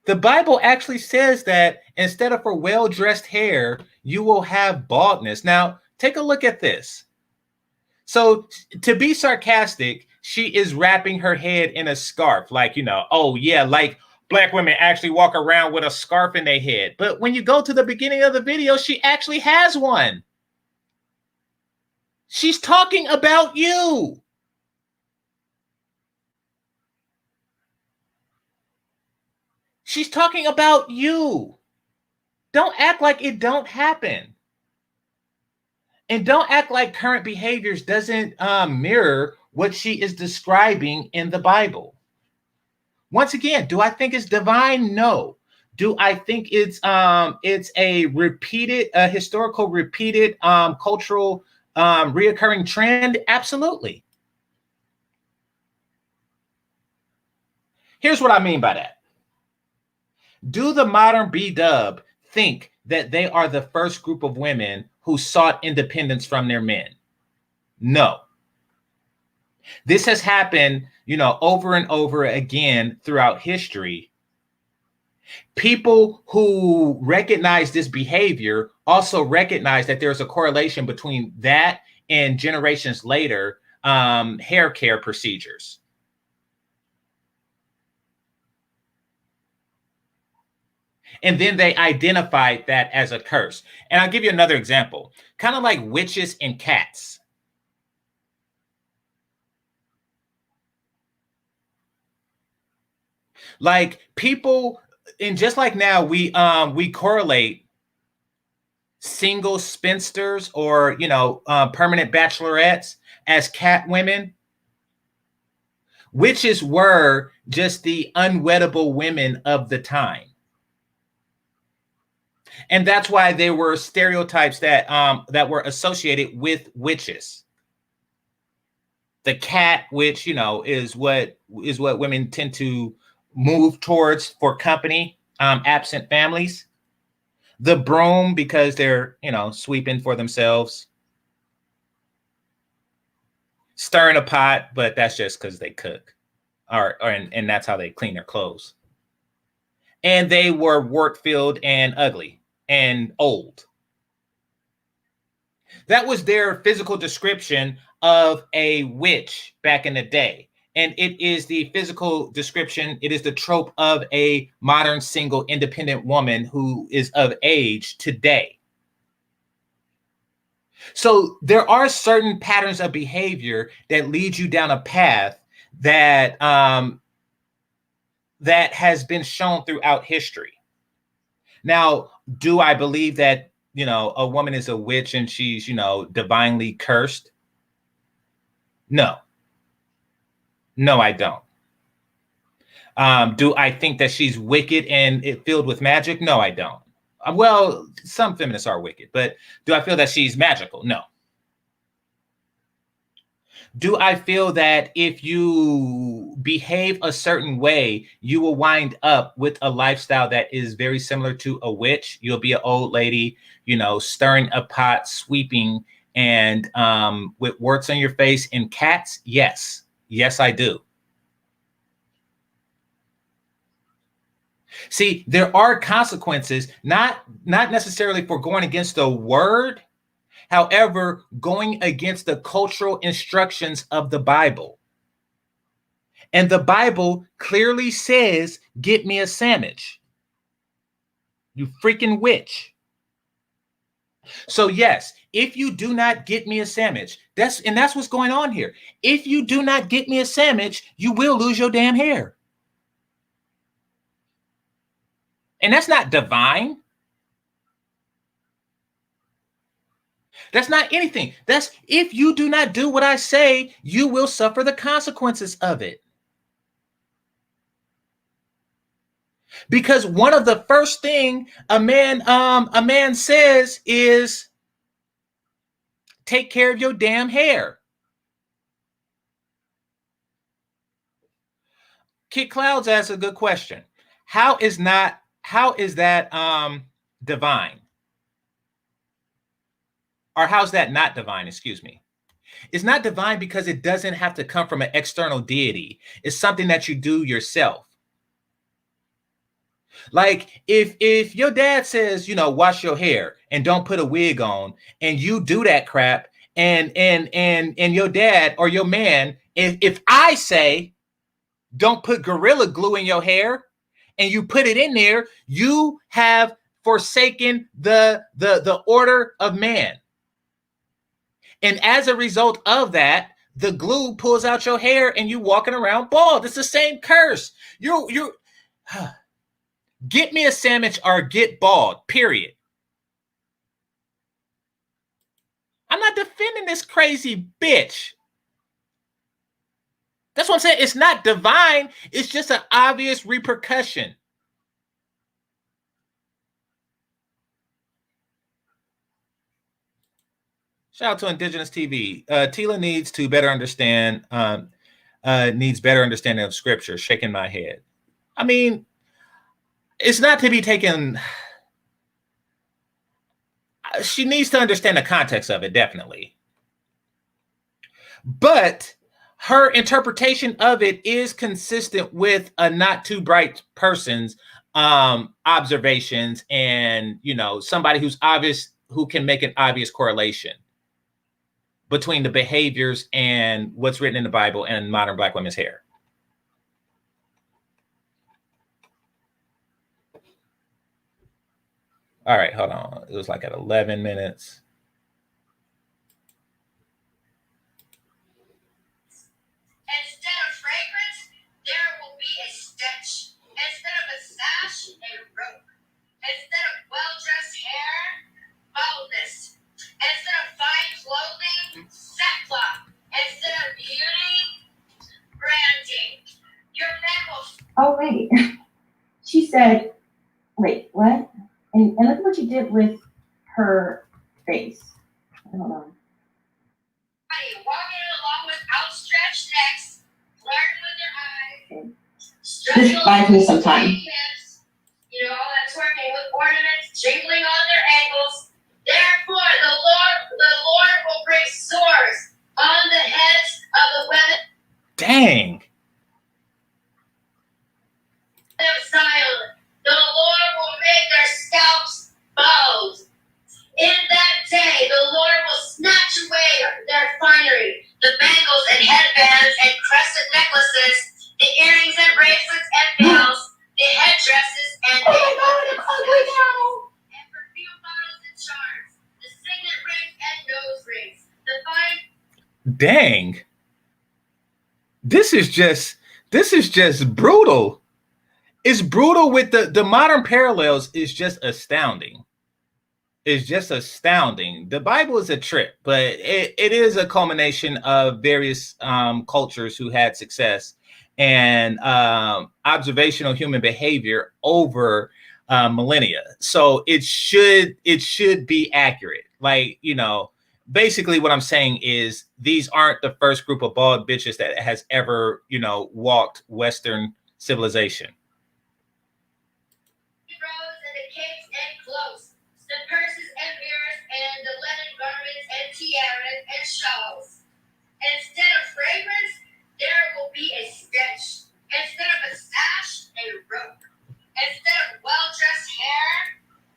The Bible actually says that instead of for well-dressed hair, you will have baldness. Now, take a look at this. So to be sarcastic, she is wrapping her head in a scarf. Like, you know, oh yeah, like Black women actually walk around with a scarf in their head. But when you go to the beginning of the video, she actually has one. She's talking about you. She's talking about you. Don't act like it don't happen. And don't act like current behaviors doesn't mirror what she is describing in the Bible. Once again, do I think it's divine? No. Do I think it's a repeated, historical repeated cultural reoccurring trend? Absolutely. Here's what I mean by that. Do the modern B-dub think that they are the first group of women who sought independence from their men? No. This has happened, you know, over and over again throughout history. People who recognize this behavior also recognize that there's a correlation between that and generations later hair care procedures. And then they identified that as a curse. And I'll give you another example, kind of like witches and cats. Like people, and just like now, we correlate single spinsters or, you know, permanent bachelorettes as cat women. Witches were just the unweddable women of the time. And that's why there were stereotypes that that were associated with witches. The cat, which, you know, is what women tend to move towards for company, absent families. The broom, because they're, you know, sweeping for themselves. Stirring a pot, but that's just because they cook, and that's how they clean their clothes. And they were wart-filled and ugly and old. That was their physical description of a witch back in the day. And it is the physical description, it is the trope of a modern single independent woman who is of age today. So there are certain patterns of behavior that lead you down a path that that has been shown throughout history. Now, do I believe that, you know, a woman is a witch and she's, you know, divinely cursed? No. No, I don't. Do I think that she's wicked and filled with magic? No, I don't. Well, some feminists are wicked, but do I feel that she's magical? No. Do I feel that if you behave a certain way, you will wind up with a lifestyle that is very similar to a witch? You'll be an old lady, you know, stirring a pot, sweeping, and with warts on your face and cats? Yes. Yes, I do. See, there are consequences, not necessarily for going against the word, however, going against the cultural instructions of the Bible. And the Bible clearly says, get me a sandwich. You freaking witch. So yes, if you do not get me a sandwich, that's what's going on here. If you do not get me a sandwich, you will lose your damn hair. And that's not divine. That's not anything. That's if you do not do what I say, you will suffer the consequences of it. Because one of the first thing a man says is, take care of your damn hair. Kid Clouds asks a good question. How is that divine? Or how's that not divine? Excuse me. It's not divine because it doesn't have to come from an external deity. It's something that you do yourself. Like if your dad says, you know, wash your hair and don't put a wig on, and you do that crap, and your dad or your man, if I say don't put Gorilla Glue in your hair and you put it in there, you have forsaken the order of man. And as a result of that, the glue pulls out your hair and you walking around bald. It's the same curse. You get me a sandwich or get bald, period. I'm not defending this crazy bitch. That's what I'm saying. It's not divine. It's just an obvious repercussion. Shout out to Indigenous TV. Tila needs to better understand, needs better understanding of scripture. Shaking my head. I mean, it's not to be taken. She needs to understand the context of it, definitely. But her interpretation of it is consistent with a not too bright person's observations, and, you know, somebody who's obvious, who can make an obvious correlation between the behaviors and what's written in the Bible and modern Black women's hair. All right, hold on. It was like at 11 minutes. Instead of fragrance, there will be a stench. Instead of a sash, a rope. Instead of well-dressed hair, baldness. Instead of fine clothing, sackcloth. Instead of beauty, branding. Your man will... Oh, wait. She said, wait, what? And look what she did with her face. Hold on. Walking along with outstretched necks, flirting with their eyes. Okay. This buys me some time. You know, all that twerking with ornaments jingling on their ankles. Therefore, the Lord will bring sores on the heads of the women. Dang. Of Zion. The Lord will make their scalps bows. In that day, the Lord will snatch away their finery, the bangles and headbands and crescent necklaces, the earrings and bracelets and veils, the headdresses and oh my God, it's ugly now. And perfume bottles and charms, the signet rings and nose rings, the fine. Dang. This is just brutal. It's brutal. With the modern parallels is just astounding. It's just astounding. The Bible is a trip, but it is a culmination of various cultures who had success and observational human behavior over millennia. So it should be accurate. Like, you know, basically what I'm saying is these aren't the first group of bald bitches that has ever, you know, walked Western civilization. Rose and the capes and cloaks, the purses and mirrors and the linen garments and tiaras and shawls. Instead of fragrance, there will be a stench. Instead of a sash, a rope. Instead of well-dressed hair,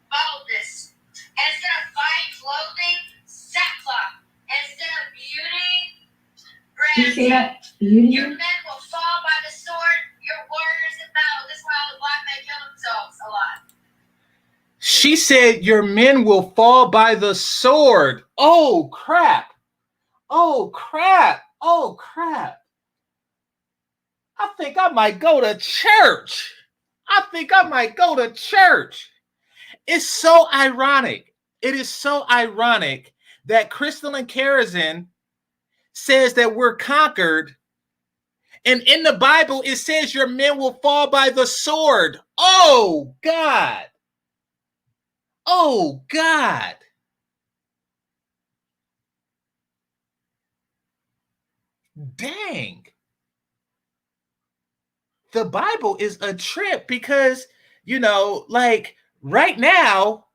baldness. Instead of fine clothing, sackcloth. Instead of beauty, You say brandy. that beauty? Your men will fall by the sword, your warriors in battle. This is why all the black men kill themselves a lot. She said your men will fall by the sword. Oh, crap. Oh, crap. Oh, crap. I think I might go to church. I think I might go to church. It's so ironic. It is so ironic that Crystalline Karazin says that we're conquered. And in the Bible, it says your men will fall by the sword. Oh, God. Oh, God. Dang. The Bible is a trip because, you know, like right now,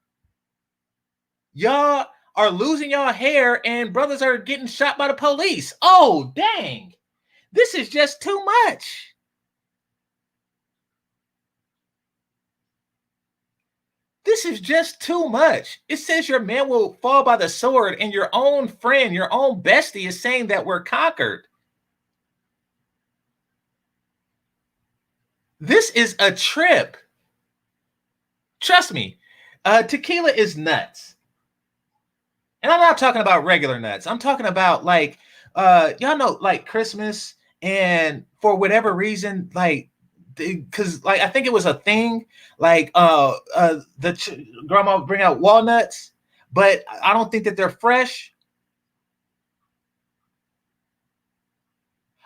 y'all are losing y'all hair and brothers are getting shot by the police. Oh, dang. This is just too much. This is just too much. It says your man will fall by the sword, and your own friend, your own bestie is saying that we're conquered. This is a trip. Trust me, tequila is nuts. And I'm not talking about regular nuts. I'm talking about like, y'all know, like Christmas, and for whatever reason, like, because like I think it was a thing, like grandma would bring out walnuts, but I don't think that they're fresh.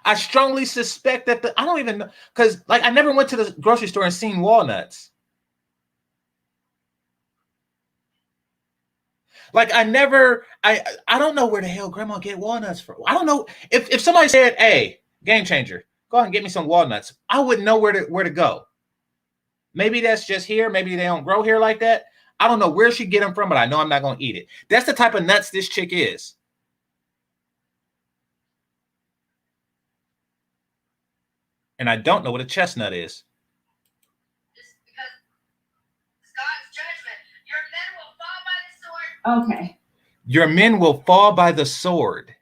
I strongly suspect that I don't even know, because like I never went to the grocery store and seen walnuts. Like I don't know where the hell grandma get walnuts from. I don't know if somebody said, "Hey, game changer, go ahead and get me some walnuts," I wouldn't know where to go. Maybe that's just here. Maybe they don't grow here like that. I don't know where she get them from, but I know I'm not going to eat it. That's the type of nuts this chick is. And I don't know what a chestnut is. Just because it's God's judgment. Your men will fall by the sword. Okay. Your men will fall by the sword.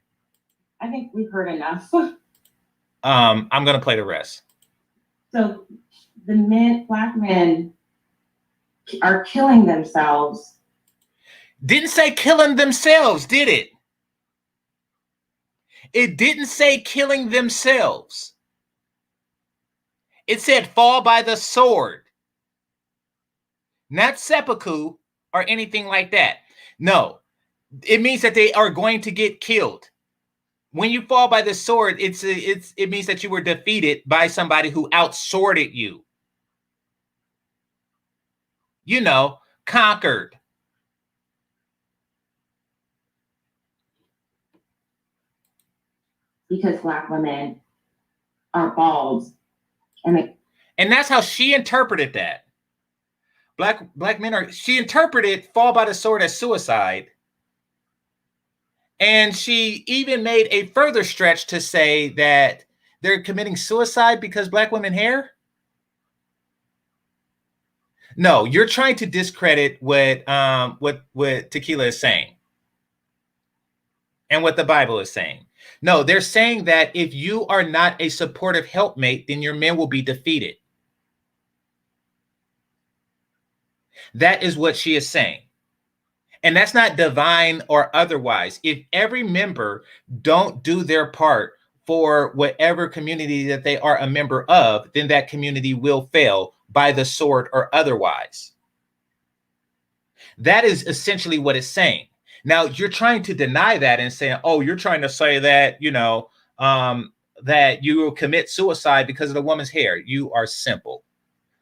I think we've heard enough. I'm going to play the rest. So the black men are killing themselves. Didn't say killing themselves, did it? It didn't say killing themselves. It said fall by the sword. Not seppuku or anything like that. No, it means that they are going to get killed. When you fall by the sword, it means that you were defeated by somebody who outsworded you. You know, conquered. Because black women are bald. And that's how she interpreted that. Black men are, she interpreted fall by the sword as suicide. And she even made a further stretch to say that they're committing suicide because black women hair. No, you're trying to discredit what Tequila is saying and what the Bible is saying. No, they're saying that if you are not a supportive helpmate, then your men will be defeated. That is what she is saying. And that's not divine or otherwise. If every member don't do their part for whatever community that they are a member of, then that community will fail by the sword or otherwise. That is essentially what it's saying. Now, you're trying to deny that and saying, oh, you're trying to say that, you know, that you will commit suicide because of the woman's hair. You are simple.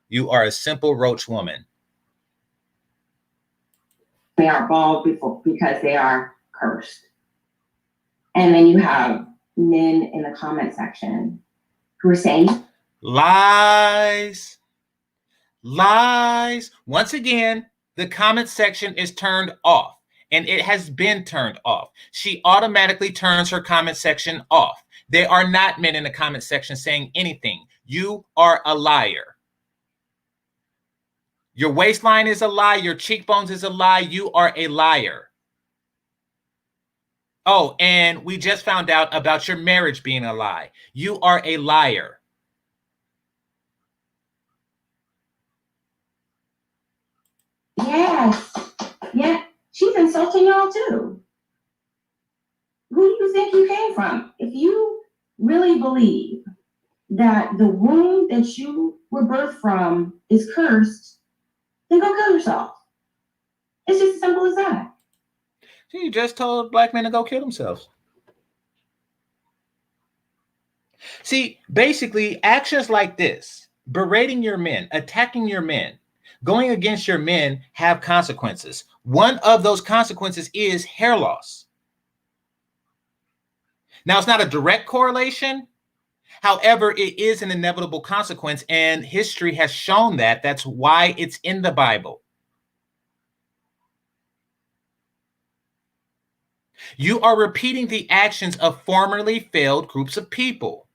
You are a simple roach woman. They are bald because they are cursed. And then you have men in the comment section who are saying lies. Lies. Once again, the comment section is turned off, and it has been turned off. She automatically turns her comment section off. There are not men in the comment section saying anything. You are a liar. Your waistline is a lie. Your cheekbones is a lie. You are a liar. Oh, and we just found out about your marriage being a lie. You are a liar. yes, yeah, she's insulting y'all too. Who do you think you came from? If you really believe that the womb that you were birthed from is cursed, then go kill yourself. It's just as simple as that. You just told black men to go kill themselves. See, basically, actions like this, berating your men, attacking your men, going against your men have consequences. One of those consequences is hair loss. Now, it's not a direct correlation. However, it is an inevitable consequence, and history has shown that. That's why it's in the Bible. You are repeating the actions of formerly failed groups of people.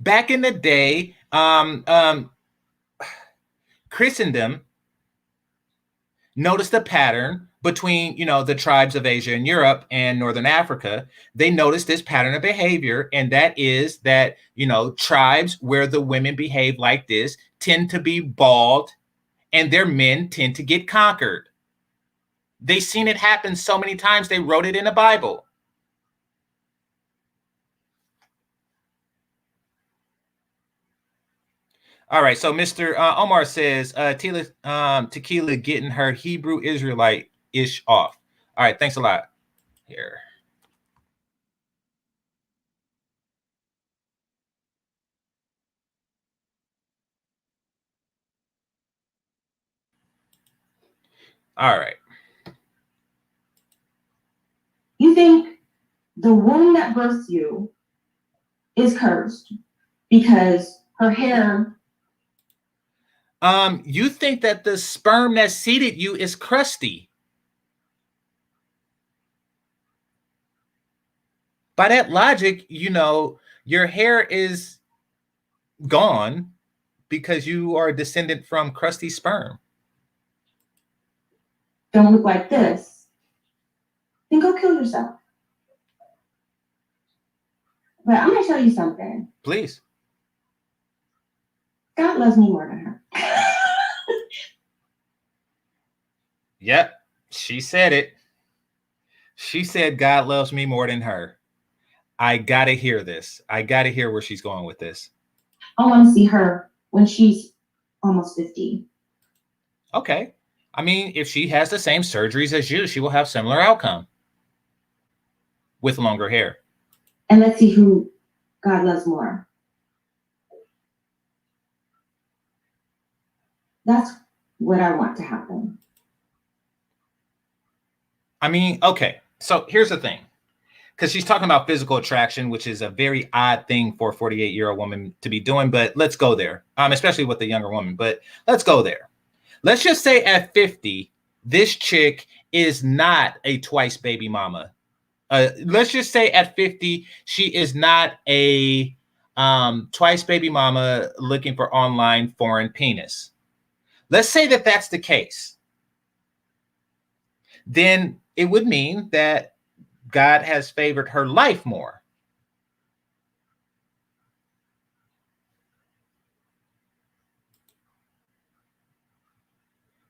Back in the day, Christendom noticed a pattern between, the tribes of Asia and Europe and Northern Africa. They noticed this pattern of behavior, and that is that, tribes where the women behave like this tend to be bald, and their men tend to get conquered. They've seen it happen so many times, they wrote it in the Bible. All right, so Mr. Omar says, Tila Tequila getting her Hebrew Israelite-ish off. All right, thanks a lot. Here. All right. You think the womb that births you is cursed because her hair. You think that the sperm that seeded you is crusty. By that logic, your hair is gone because you are a descendant from crusty sperm. Don't look like this, then go kill yourself. But I'm gonna tell you something. Please. God loves me more than her. Yep, she said it. She said God loves me more than her. I gotta hear this. I gotta hear where she's going with this. I want to see her when she's almost 50. Okay. I mean, if she has the same surgeries as you, she will have similar outcome with longer hair. And let's see who God loves more. That's what I want to happen. I mean, okay. So here's the thing. Because she's talking about physical attraction, which is a very odd thing for a 48-year-old woman to be doing. But let's go there, especially with the younger woman. But let's go there. Let's just say at 50, this chick is not a twice baby mama. Let's just say at 50, she is not a twice baby mama looking for online foreign penis. Let's say that that's the case. Then it would mean that God has favored her life more.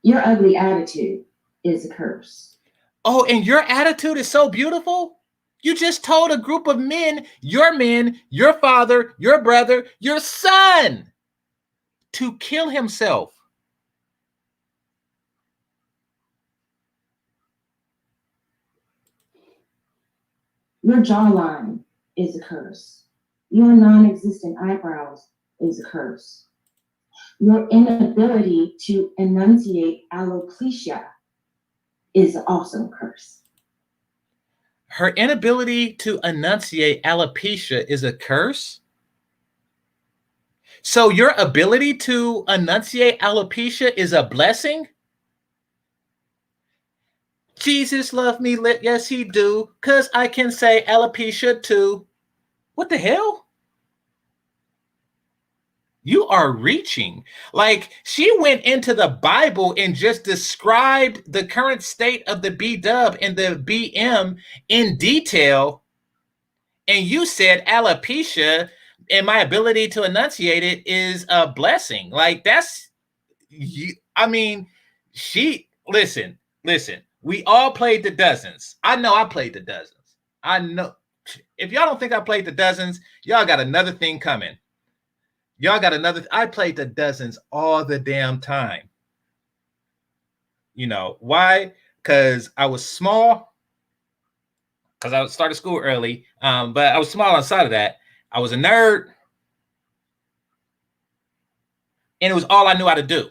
Your ugly attitude is a curse. Oh, and your attitude is so beautiful. You just told a group of men, your father, your brother, your son, to kill himself. Your jawline is a curse. Your non-existent eyebrows is a curse. Your inability to enunciate alopecia is also a curse. Her inability to enunciate alopecia is a curse? So your ability to enunciate alopecia is a blessing? Jesus love me, yes he do, because I can say alopecia too. What the hell? You are reaching. Like, she went into the Bible and just described the current state of the B-dub and the BM in detail. And you said alopecia and my ability to enunciate it is a blessing. Like, that's you. I mean, listen. We all played the dozens. I know I played the dozens. I know. If y'all don't think I played the dozens, y'all got another thing coming. I played the dozens all the damn time. You know why? Because I was small. Because I started school early. But I was small outside of that. I was a nerd. And it was all I knew how to do.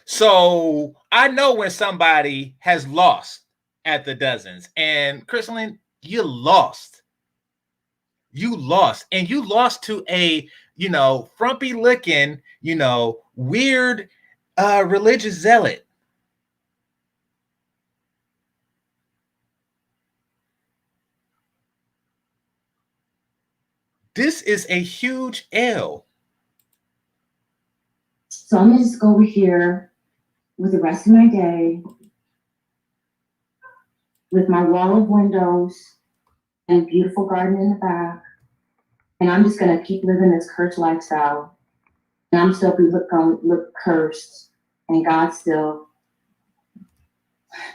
So I know when somebody has lost at the dozens. And Crystalline, you lost. You lost. And you lost to a, frumpy looking, weird religious zealot. This is a huge L. So I'm going to just go over here with the rest of my day with my wall of windows and a beautiful garden in the back. And I'm just going to keep living this cursed lifestyle. And I'm still look cursed. And God still,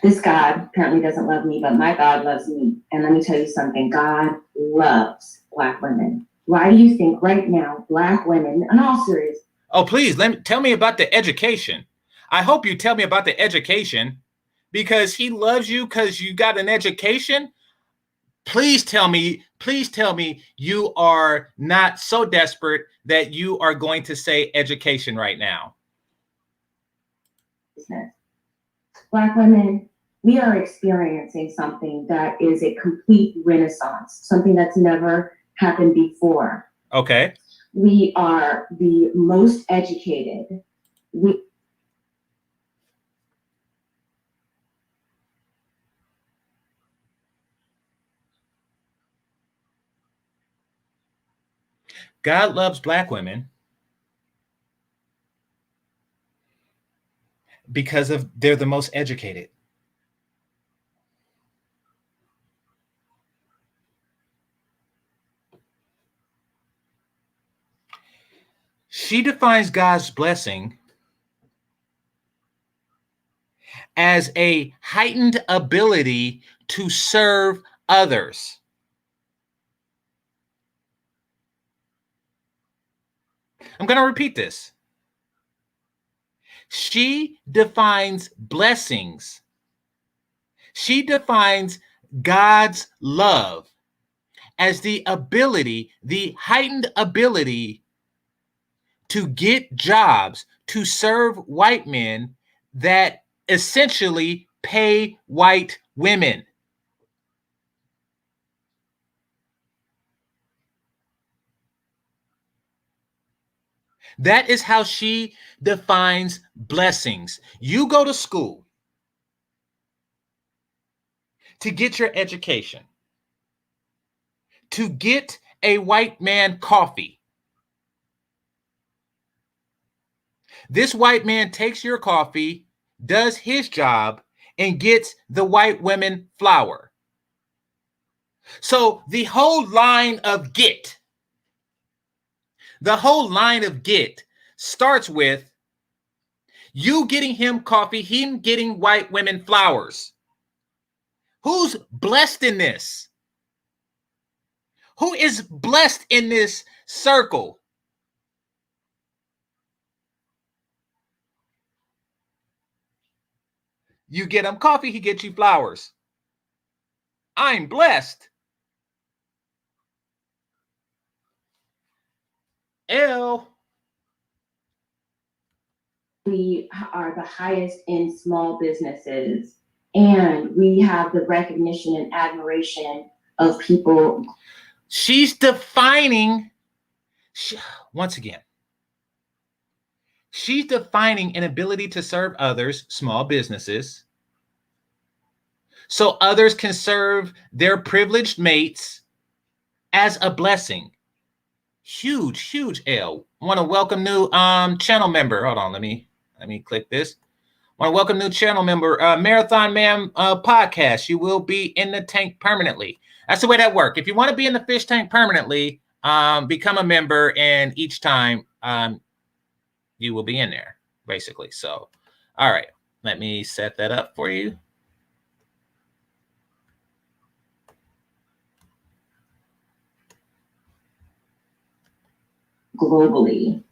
this God apparently doesn't love me, but my God loves me. And let me tell you something, God loves Black women. Why do you think right now, Black women, in all seriousness? Oh, please, tell me about the education. I hope you tell me about the education, because he loves you because you got an education. Please tell me you are not so desperate that you are going to say education right now. Black women, we are experiencing something that is a complete renaissance, something that's never happened before. Okay. We are the most educated. God loves Black women because they're the most educated. She defines God's blessing as a heightened ability to serve others. I'm going to repeat this. She defines blessings. She defines God's love as the heightened ability to get jobs, to serve white men that essentially pay white women. That is how she defines blessings. You go to school to get your education, to get a white man coffee. This white man takes your coffee, does his job, and gets the white women flour. So the whole line of get starts with you getting him coffee, him getting white women flowers. Who's blessed in this? Who is blessed in this circle? You get him coffee, he gets you flowers. I'm blessed. L. We are the highest in small businesses, and we have the recognition and admiration of people. She's defining, once again, she's defining an ability to serve others, small businesses, so others can serve their privileged mates as a blessing. Huge, huge L. Want to welcome new channel member. Hold on, let me click this. Want to welcome new channel member, Marathon Man podcast. You will be in the tank permanently. That's the way that works. If you want to be in the fish tank permanently, become a member, and each time you will be in there, basically. So, all right, let me set that up for you. Globally,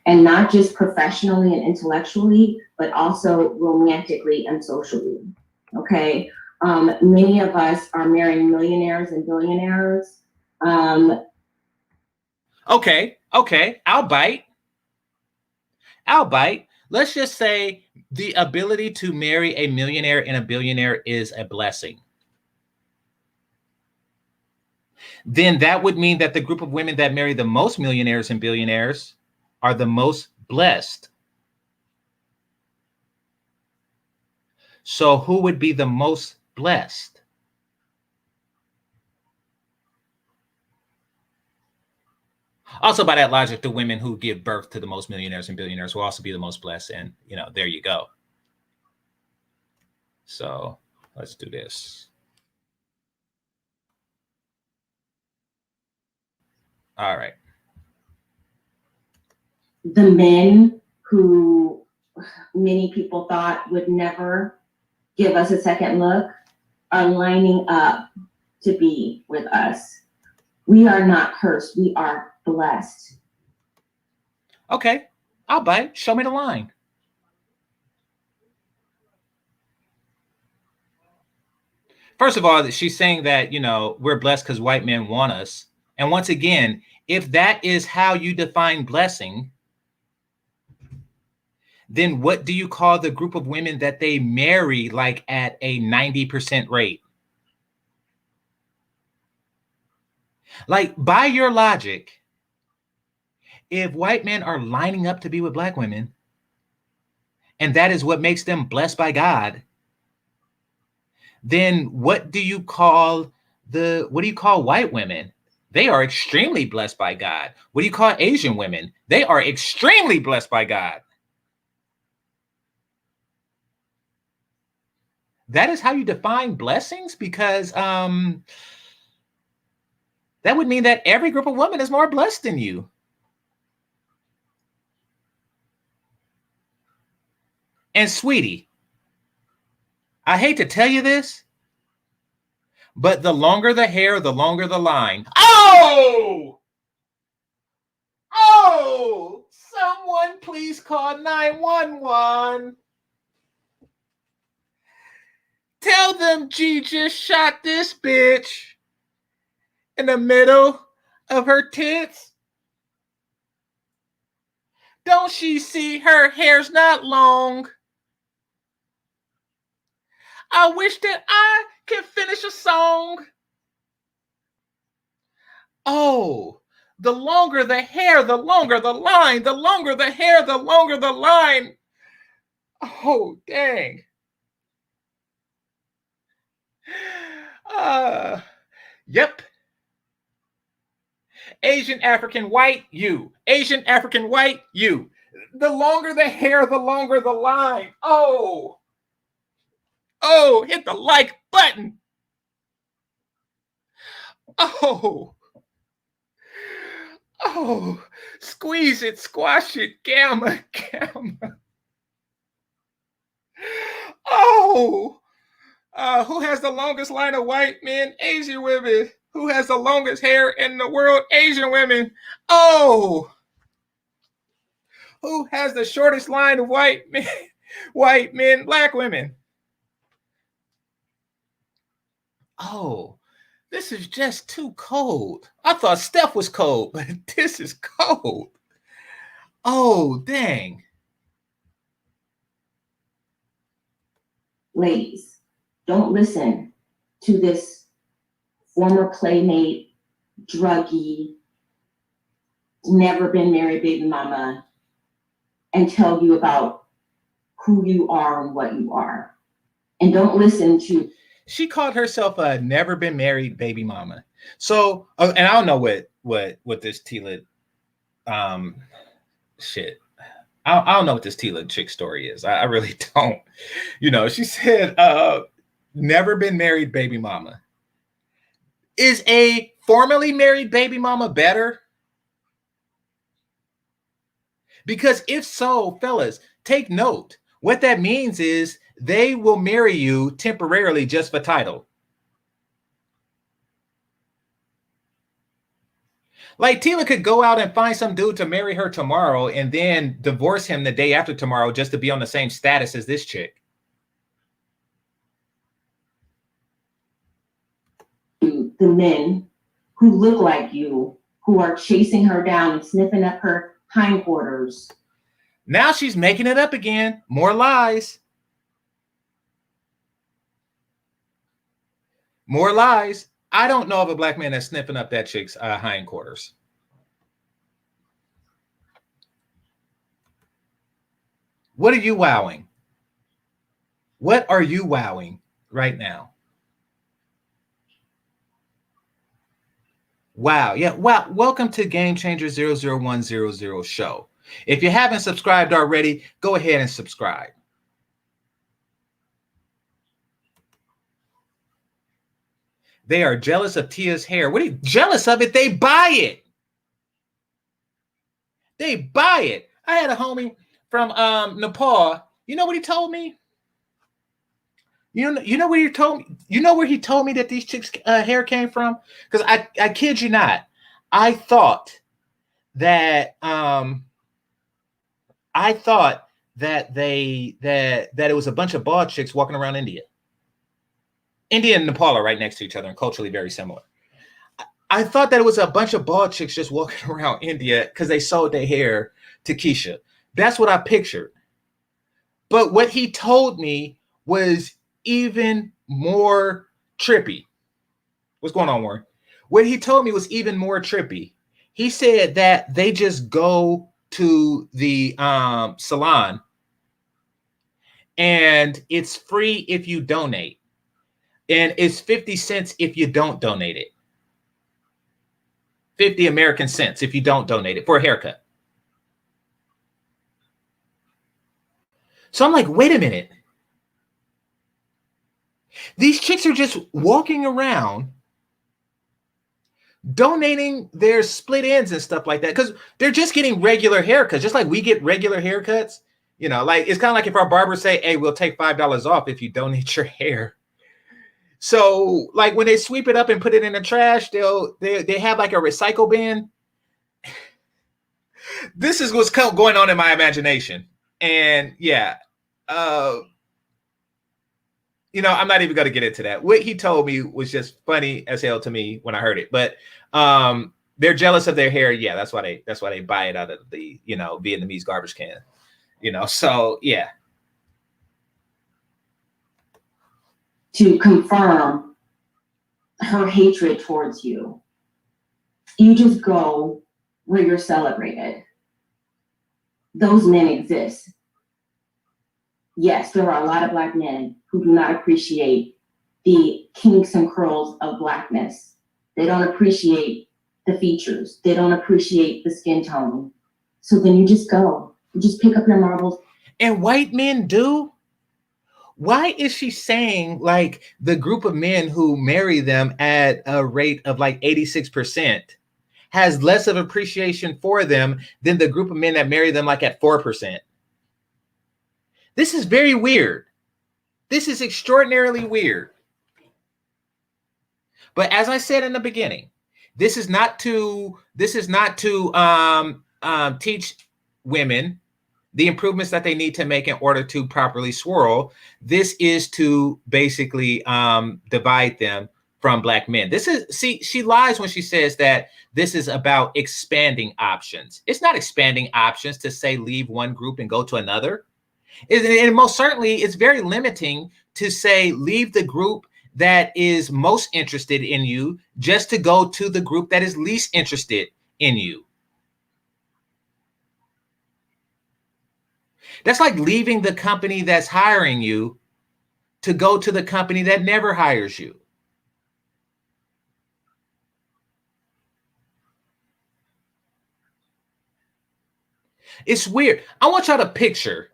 and not just professionally and intellectually, but also romantically and socially. Okay. Many of us are marrying millionaires and billionaires. Okay. I'll bite. Let's just say the ability to marry a millionaire and a billionaire is a blessing. Then that would mean that the group of women that marry the most millionaires and billionaires are the most blessed. So who would be the most blessed? Also, by that logic, the women who give birth to the most millionaires and billionaires will also be the most blessed. And, there you go. So let's do this. All right. The men who many people thought would never give us a second look are lining up to be with us. We are not cursed. We are blessed. Okay, I'll bite. Show me the line. First of all, she's saying that, we're blessed because white men want us. And once again, if that is how you define blessing, then what do you call the group of women that they marry like at a 90% rate? Like, by your logic, if white men are lining up to be with black women, and that is what makes them blessed by God, then what do you call white women? They are extremely blessed by God. What do you call Asian women? They are extremely blessed by God. That is how you define blessings? Because that would mean that every group of women is more blessed than you. And sweetie, I hate to tell you this, but the longer the hair, the longer the line. Oh! Someone please call 911. Tell them G just shot this bitch in the middle of her tits. Don't she see her hair's not long? I wish that I could finish a song. Oh, the longer the hair, the longer the line. The longer the hair, the longer the line. Oh, dang. Yep. Asian, African, white, you. Asian, African, white, you. The longer the hair, the longer the line. Oh, hit the like button. Oh, squeeze it, squash it, gamma. Oh, who has the longest line of white men? Asian women. Who has the longest hair in the world? Asian women. Oh, who has the shortest line of white men? White men, black women. Oh, this is just too cold. I thought Steph was cold, but this is cold. Oh, dang. ladies, don't listen to this former playmate, druggie, never been married baby mama and tell you about who you are and what you are. And don't listen to. She called herself a never been married baby mama. So, and I don't know what this Tila shit. I don't know what this Tila chick story is. I really don't. You know, she said, never been married baby mama. Is a formerly married baby mama better? Because if so, fellas, take note. What that means is they will marry you temporarily just for title. Like Tila could go out and find some dude to marry her tomorrow and then divorce him the day after tomorrow just to be on the same status as this chick. The men who look like you, who are chasing her down and sniffing up her hindquarters. Now she's making it up again. More lies. More lies. I don't know of a black man that's sniffing up that chick's hindquarters. What are you wowing? What are you wowing right now? Wow. Yeah. Wow. Welcome to Game Changer 00100 show. If you haven't subscribed already, go ahead and subscribe. They are jealous of Tia's hair. What are you jealous of it? They buy it. They buy it. I had a homie from Nepal. You know what he told me? You know what he told me? You know where he told me that these chicks' hair came from? Because I kid you not, I thought that it was a bunch of bald chicks walking around India. India and Nepal are right next to each other and culturally very similar. I thought that it was a bunch of bald chicks just walking around India because they sold their hair to Keisha. That's what I pictured. But what he told me was even more trippy. What's going on, Warren? What he told me was even more trippy. He said that they just go to the salon and it's free if you donate. And it's 50 cents if you don't donate it. 50 American cents if you don't donate it for a haircut. So I'm like, wait a minute. These chicks are just walking around donating their split ends and stuff like that because they're just getting regular haircuts, just like we get regular haircuts. You know, like it's kind of like if our barbers say, hey, we'll take $5 off if you donate your hair. So like when they sweep it up and put it in the trash, they have like a recycle bin. This is what's going on in my imagination. And yeah, you know, I'm not even going to get into that. What he told me was just funny as hell to me when I heard it. But they're jealous of their hair. Yeah, that's why they buy it out of the, you know, Vietnamese garbage can. You know, so yeah. To confirm her hatred towards you, you just go where you're celebrated. Those men exist. Yes, there are a lot of black men who do not appreciate the kinks and curls of blackness. They don't appreciate the features. They don't appreciate the skin tone. So then you just go. You just pick up your marbles. And white men do? Why is she saying like the group of men who marry them at a rate of like 86% has less of appreciation for them than the group of men that marry them like at 4%? This is very weird. This is extraordinarily weird. But as I said in the beginning, this is not to teach women the improvements that they need to make in order to properly swirl. This is to basically divide them from black men. She lies when she says that this is about expanding options. It's not expanding options to say leave one group and go to another. And most certainly it's very limiting to say, leave the group that is most interested in you just to go to the group that is least interested in you. That's like leaving the company that's hiring you to go to the company that never hires you. It's weird. I want y'all to picture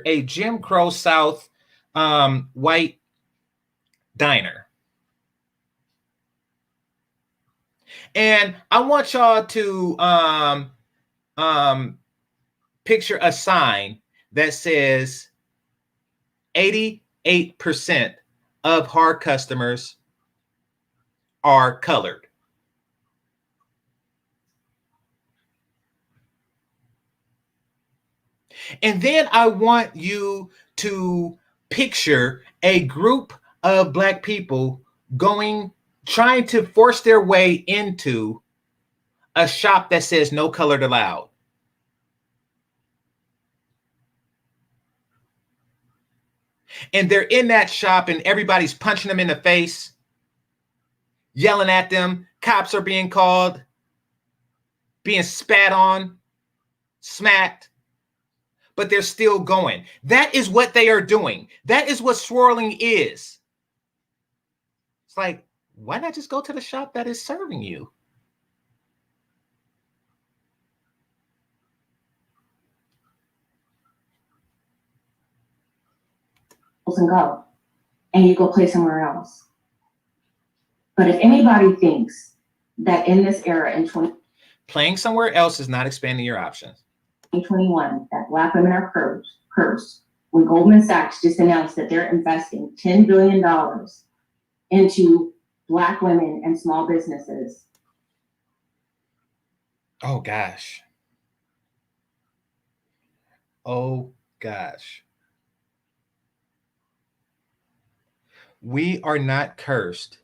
a Jim Crow South white diner. And I want y'all to picture a sign that says 88% of hard customers are colored. And then I want you to picture a group of Black people trying to force their way into a shop that says no colored allowed. And they're in that shop and everybody's punching them in the face, yelling at them. Cops are being called, being spat on, smacked. But they're still going. That is what they are doing. That is what swirling is. It's like, why not just go to the shop that is serving you? And go, and you go play somewhere else. But if anybody thinks that in this era in playing somewhere else is not expanding your options. 2021, that Black women are cursed, when Goldman Sachs just announced that they're investing $10 billion into Black women and small businesses. Oh, gosh. Oh, gosh. We are not cursed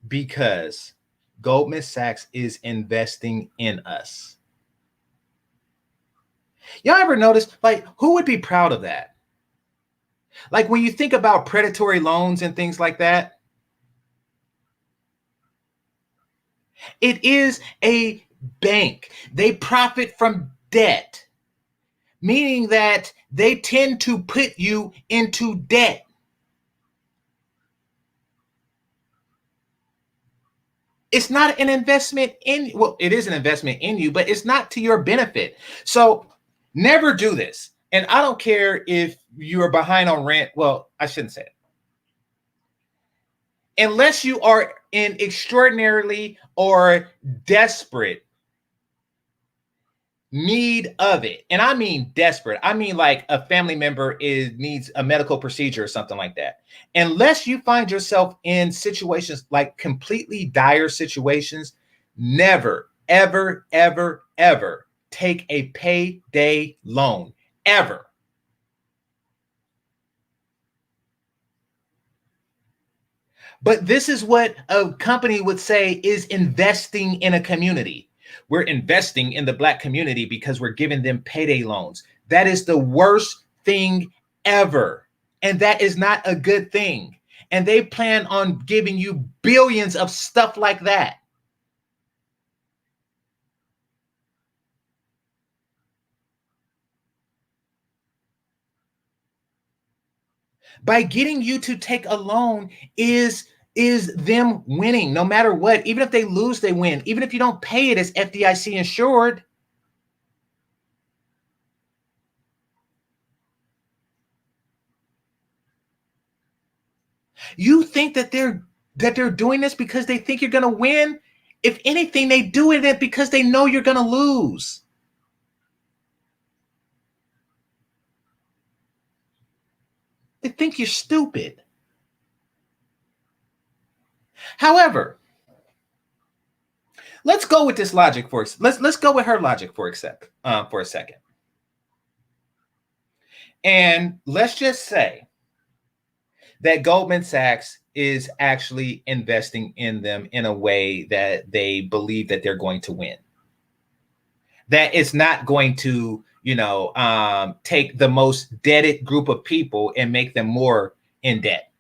because Goldman Sachs is investing in us. Y'all ever notice, like, who would be proud of that? Like when you think about predatory loans and things like that, it is a bank. They profit from debt, meaning that they tend to put you into debt. It's not an investment in, well, it is an investment in you, but it's not to your benefit. So never do this. And I don't care if you are behind on rent. Well, I shouldn't say it. Unless you are in extraordinarily or desperate need of it. And I mean desperate. I mean like a family member needs a medical procedure or something like that. Unless you find yourself in situations like completely dire situations, never, ever, ever, ever take a payday loan. Ever. But this is what a company would say is investing in a community. We're investing in the Black community because we're giving them payday loans. That is the worst thing ever. And that is not a good thing. And they plan on giving you billions of stuff like that. By getting you to take a loan is them winning no matter what. Even if they lose, they win. Even if you don't pay it as FDIC insured. You think that they're doing this because they think you're going to win? If anything, they do it because they know you're going to lose. They think you're stupid. However, let's go with this logic let's go with her logic for a second. And let's just say that Goldman Sachs is actually investing in them in a way that they believe that they're going to win. That it's not going to, take the most deaded group of people and make them more in debt.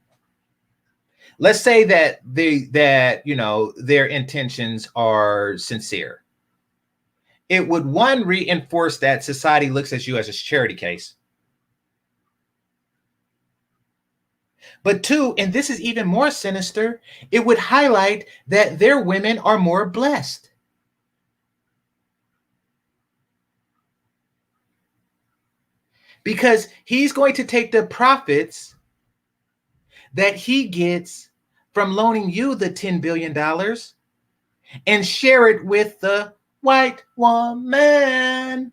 Let's say that their intentions are sincere. It would, one, reinforce that society looks at you as a charity case. But two, and this is even more sinister, it would highlight that their women are more blessed. Because he's going to take the profits that he gets from loaning you the $10 billion and share it with the white woman.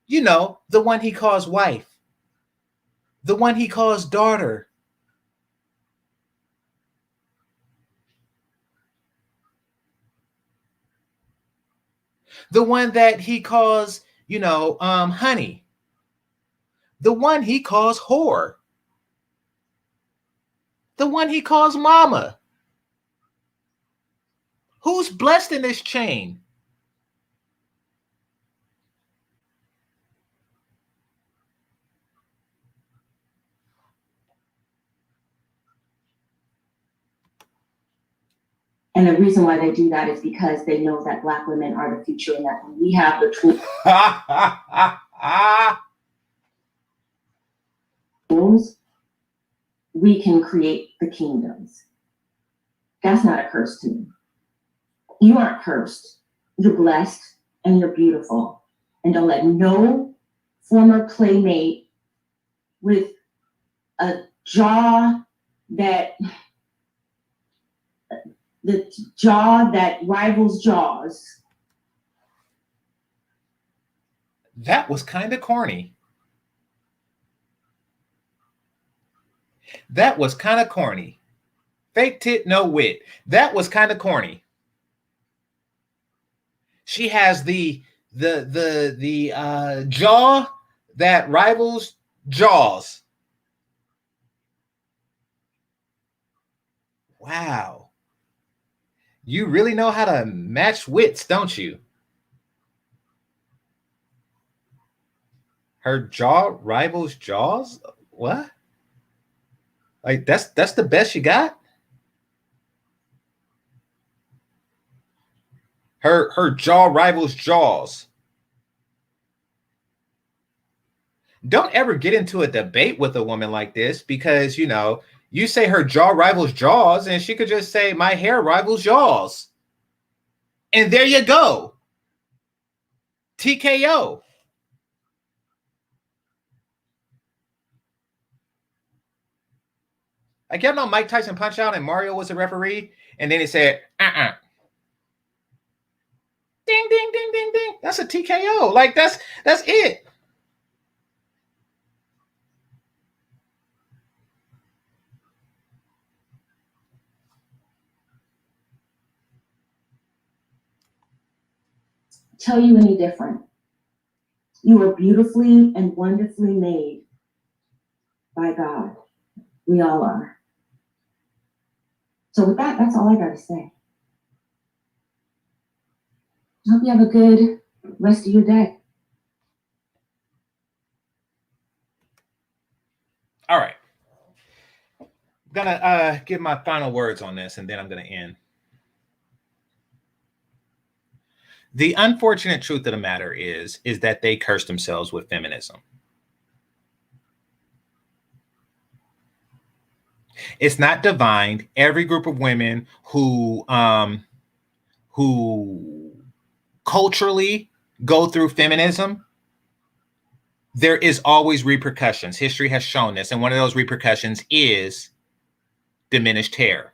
You know, the one he calls wife, the one he calls daughter. The one that he calls, honey. The one he calls whore. The one he calls mama. Who's blessed in this chain? And the reason why they do that is because they know that Black women are the future and that when we have the tools, we can create the kingdoms. That's not a curse to me. You aren't cursed. You're blessed and you're beautiful. And don't let no former playmate with a jaw that rivals jaws. That was kind of corny. That was kind of corny. Fake tit, no wit. That was kind of corny. She has the jaw that rivals jaws. Wow. You really know how to match wits, don't you? Her jaw rivals jaws? What? Like that's the best you got? Her jaw rivals jaws. Don't ever get into a debate with a woman like this because, you say her jaw rivals jaws and she could just say my hair rivals jaws. And there you go. TKO. Like, you know, Mike Tyson Punch Out and Mario was a referee, and then he said, ding, ding, ding, ding, ding. That's a TKO. Like, that's it. Tell you any different. You are beautifully and wonderfully made by God. We all are. So with that, that's all I got to say. I hope you have a good rest of your day. All right. I'm gonna give my final words on this, and then I'm gonna end. The unfortunate truth of the matter is that they curse themselves with feminism. It's not divine. Every group of women who culturally go through feminism, there is always repercussions. History has shown this, and one of those repercussions is diminished hair.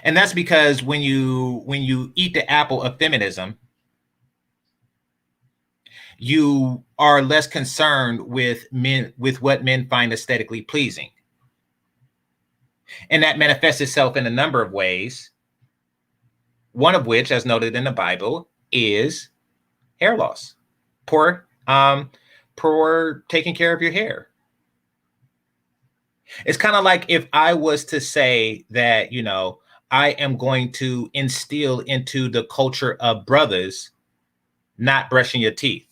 And that's because when you eat the apple of feminism, you are less concerned with what men find aesthetically pleasing. And that manifests itself in a number of ways. One of which, as noted in the Bible, is hair loss. Poor taking care of your hair. It's kind of like if I was to say that, I am going to instill into the culture of brothers not brushing your teeth.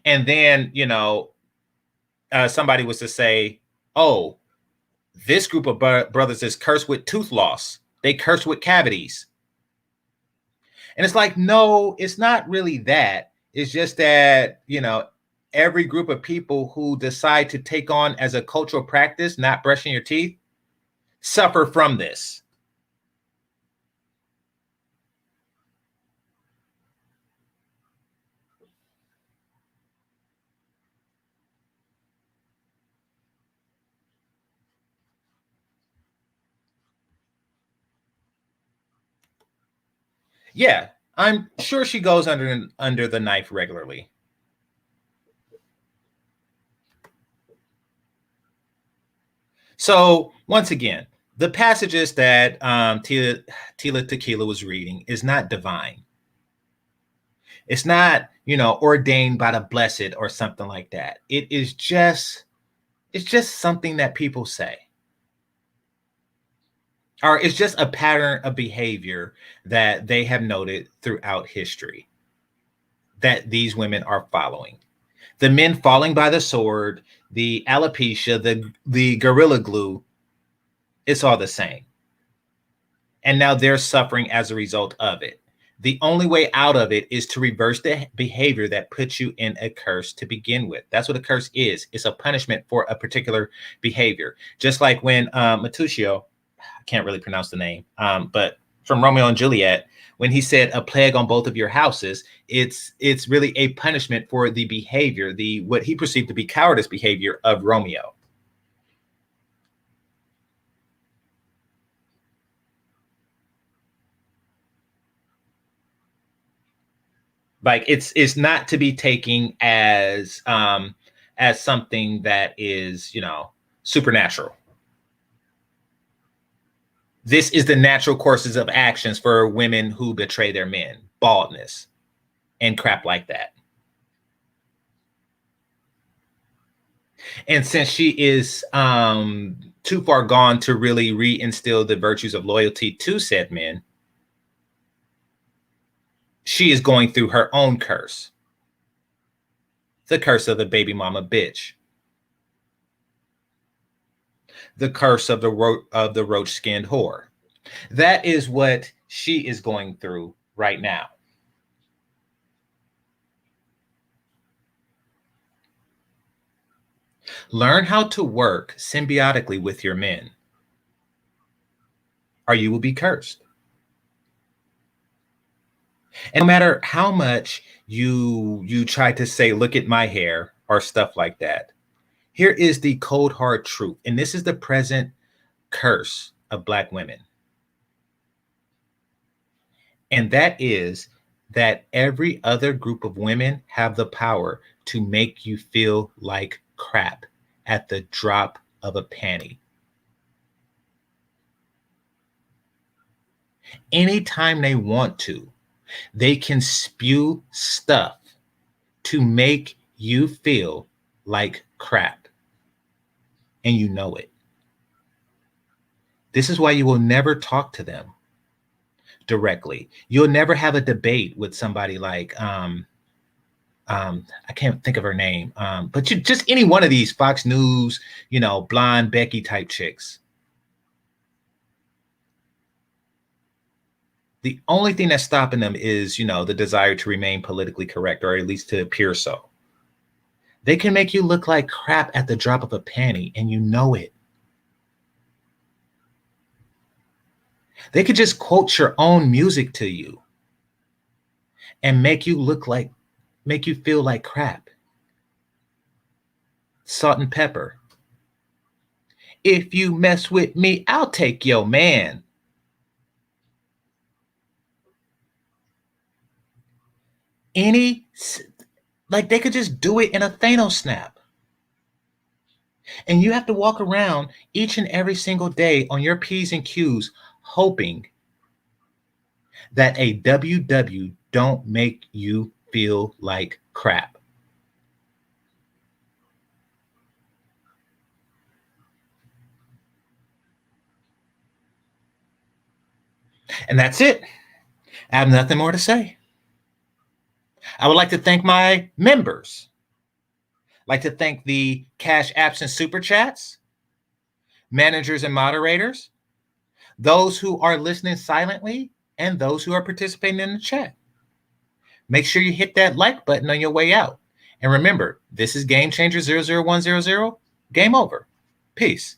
And then, you know, somebody was to say, oh, this group of brothers is cursed with tooth loss. They cursed with cavities. And it's like, no, it's not really that. It's just that, you know, every group of people who decide to take on as a cultural practice, not brushing your teeth, suffer from this. Yeah, I'm sure she goes under the knife regularly. So once again, the passages that Tila Tequila was reading is not divine. It's not, you know, ordained by the blessed or something like that. It's just something that people say. Or it's just a pattern of behavior that they have noted throughout history that these women are following. The men falling by the sword, the alopecia, the gorilla glue, it's all the same. And now they're suffering as a result of it. The only way out of it is to reverse the behavior that puts you in a curse to begin with. That's what a curse is. It's a punishment for a particular behavior. Just like when Mercutio, I can't really pronounce the name, but from Romeo and Juliet, when he said a plague on both of your houses, it's really a punishment for the behavior, the what he perceived to be cowardice behavior of Romeo. Like it's not to be taken as something that is, you know, supernatural. This is the natural courses of actions for women who betray their men, baldness and crap like that. And since she is too far gone to really reinstill the virtues of loyalty to said men, she is going through her own curse. The curse of the baby mama bitch. The curse of the roach-skinned whore. That is what she is going through right now. Learn how to work symbiotically with your men, or you will be cursed. And no matter how much you try to say, look at my hair or stuff like that, here is the cold hard truth. And this is the present curse of Black women. And that is that every other group of women have the power to make you feel like crap at the drop of a penny. Anytime they want to, they can spew stuff to make you feel like crap. And you know it. This is why you will never talk to them directly. You'll never have a debate with somebody like I can't think of her name, but just any one of these Fox News, you know, blonde Becky type chicks. The only thing that's stopping them is, you know, the desire to remain politically correct, or at least to appear so. They can make you look like crap at the drop of a penny, and you know it. They could just quote your own music to you and make you feel like crap. Salt and pepper. If you mess with me, I'll take your man. Like they could just do it in a Thanos snap. And you have to walk around each and every single day on your P's and Q's hoping that a WW don't make you feel like crap. And that's it. I have nothing more to say. I would like to thank my members Like to thank the Cash Apps and Super Chats, managers and moderators, those who are listening silently, and those who are participating in the chat. Make sure you hit that like button on your way out. And remember, this is Game Changer 00100. Game over. Peace.